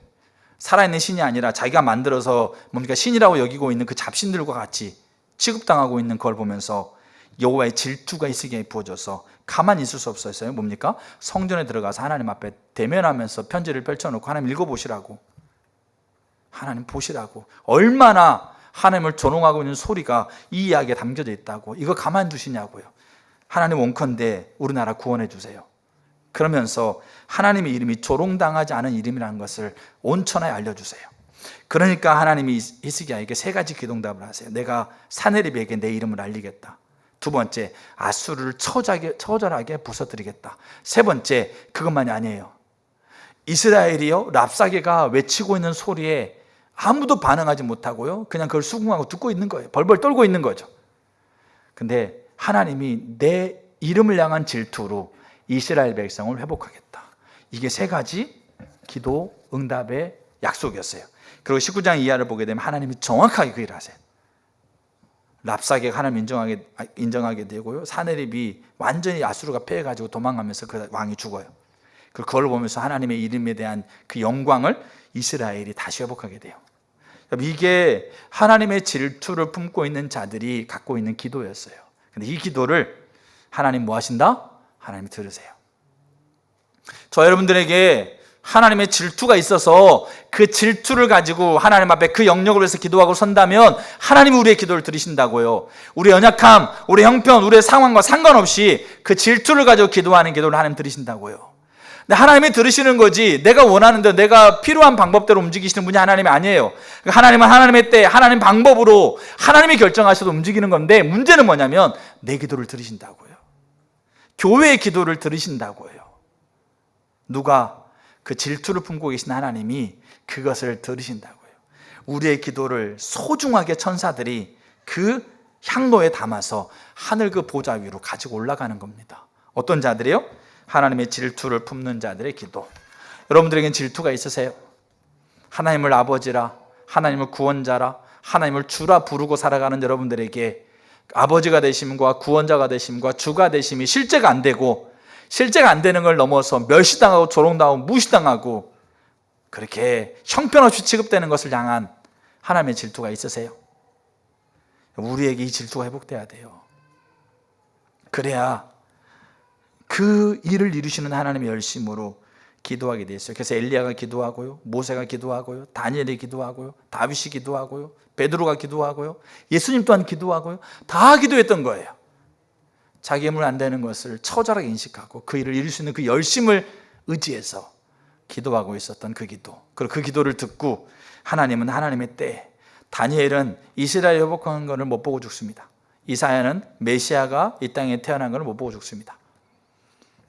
살아있는 신이 아니라 자기가 만들어서 뭡니까? 신이라고 여기고 있는 그 잡신들과 같이 취급당하고 있는 걸 보면서 여호와의 질투가 히스기야에 부어져서 가만히 있을 수 없었어요. 뭡니까? 성전에 들어가서 하나님 앞에 대면하면서 편지를 펼쳐놓고 하나님 읽어보시라고, 하나님 보시라고, 얼마나 하나님을 조롱하고 있는 소리가 이 이야기에 담겨져 있다고, 이거 가만두시냐고요. 하나님 원컨대 우리나라 구원해 주세요. 그러면서 하나님의 이름이 조롱당하지 않은 이름이라는 것을 온 천하에 알려주세요. 그러니까 하나님이 히스기야에게 세 가지 기도응답을 하세요. 내가 사네립에게 내 이름을 알리겠다. 두 번째, 아수르를 처절하게 부숴드리겠다. 세 번째, 그것만이 아니에요. 이스라엘이요, 랍사게가 외치고 있는 소리에 아무도 반응하지 못하고요, 그냥 그걸 수긍하고 듣고 있는 거예요. 벌벌 떨고 있는 거죠. 근데 하나님이 내 이름을 향한 질투로 이스라엘 백성을 회복하겠다. 이게 세 가지 기도 응답의 약속이었어요. 그리고 19장 이하를 보게 되면 하나님이 정확하게 그 일을 하세요. 랍사게가 하나님 인정하게 되고요, 사네립이 완전히 아수르가 패해가지고 도망가면서 그 왕이 죽어요. 그걸 보면서 하나님의 이름에 대한 그 영광을 이스라엘이 다시 회복하게 돼요. 이게 하나님의 질투를 품고 있는 자들이 갖고 있는 기도였어요. 근데 이 기도를 하나님 뭐 하신다? 하나님이 들으세요. 저 여러분들에게 하나님의 질투가 있어서 그 질투를 가지고 하나님 앞에 그 영역을 위해서 기도하고 선다면 하나님이 우리의 기도를 들으신다고요. 우리의 연약함, 우리의 형편, 우리의 상황과 상관없이 그 질투를 가지고 기도하는 기도를 하나님 들으신다고요. 근데 하나님이 들으시는 거지, 내가 원하는 대로 내가 필요한 방법대로 움직이시는 분이 하나님이 아니에요. 하나님은 하나님의 때 하나님 방법으로 하나님이 결정하셔서 움직이는 건데, 문제는 뭐냐면 내 기도를 들으신다고요. 교회의 기도를 들으신다고요. 누가? 그 질투를 품고 계신 하나님이 그것을 들으신다고요. 우리의 기도를 소중하게 천사들이 그 향로에 담아서 하늘 그 보좌 위로 가지고 올라가는 겁니다. 어떤 자들이요? 하나님의 질투를 품는 자들의 기도. 여러분들에겐 질투가 있으세요? 하나님을 아버지라, 하나님을 구원자라, 하나님을 주라 부르고 살아가는 여러분들에게 아버지가 되심과 구원자가 되심과 주가 되심이 실제가 안 되고, 실제가 안 되는 걸 넘어서 멸시당하고 조롱당하고 무시당하고 그렇게 형편없이 취급되는 것을 향한 하나님의 질투가 있으세요? 우리에게 이 질투가 회복돼야 돼요. 그래야 그 일을 이루시는 하나님의 열심으로 기도하게 돼 있어요. 그래서 엘리야가 기도하고요, 모세가 기도하고요, 다니엘이 기도하고요, 다윗이 기도하고요, 베드로가 기도하고요, 예수님 또한 기도하고요, 다 기도했던 거예요. 자기 힘으로 안 되는 것을 처절하게 인식하고 그 일을 이룰 수 있는 그 열심을 의지해서 기도하고 있었던 그 기도. 그리고 그 기도를 듣고 하나님은 하나님의 때, 다니엘은 이스라엘 회복하는 것을 못 보고 죽습니다. 이사야는 메시아가 이 땅에 태어난 것을 못 보고 죽습니다.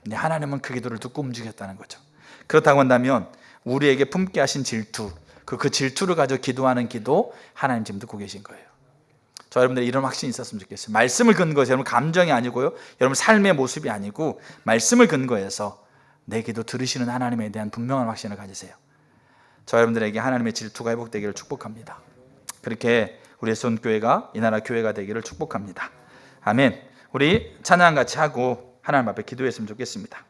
근데 하나님은 그 기도를 듣고 움직였다는 거죠. 그렇다고 한다면 우리에게 품게 하신 질투, 그 질투를 가지고 기도하는 기도, 하나님 지금 듣고 계신 거예요. 저 여러분들 이런 확신이 있었으면 좋겠어요. 말씀을 근거해서, 여러분 감정이 아니고요, 여러분 삶의 모습이 아니고 말씀을 근거해서 내 기도 들으시는 하나님에 대한 분명한 확신을 가지세요. 저 여러분들에게 하나님의 질투가 회복되기를 축복합니다. 그렇게 우리의 손교회가 이 나라 교회가 되기를 축복합니다. 아멘. 우리 찬양 같이 하고 하나님 앞에 기도했으면 좋겠습니다.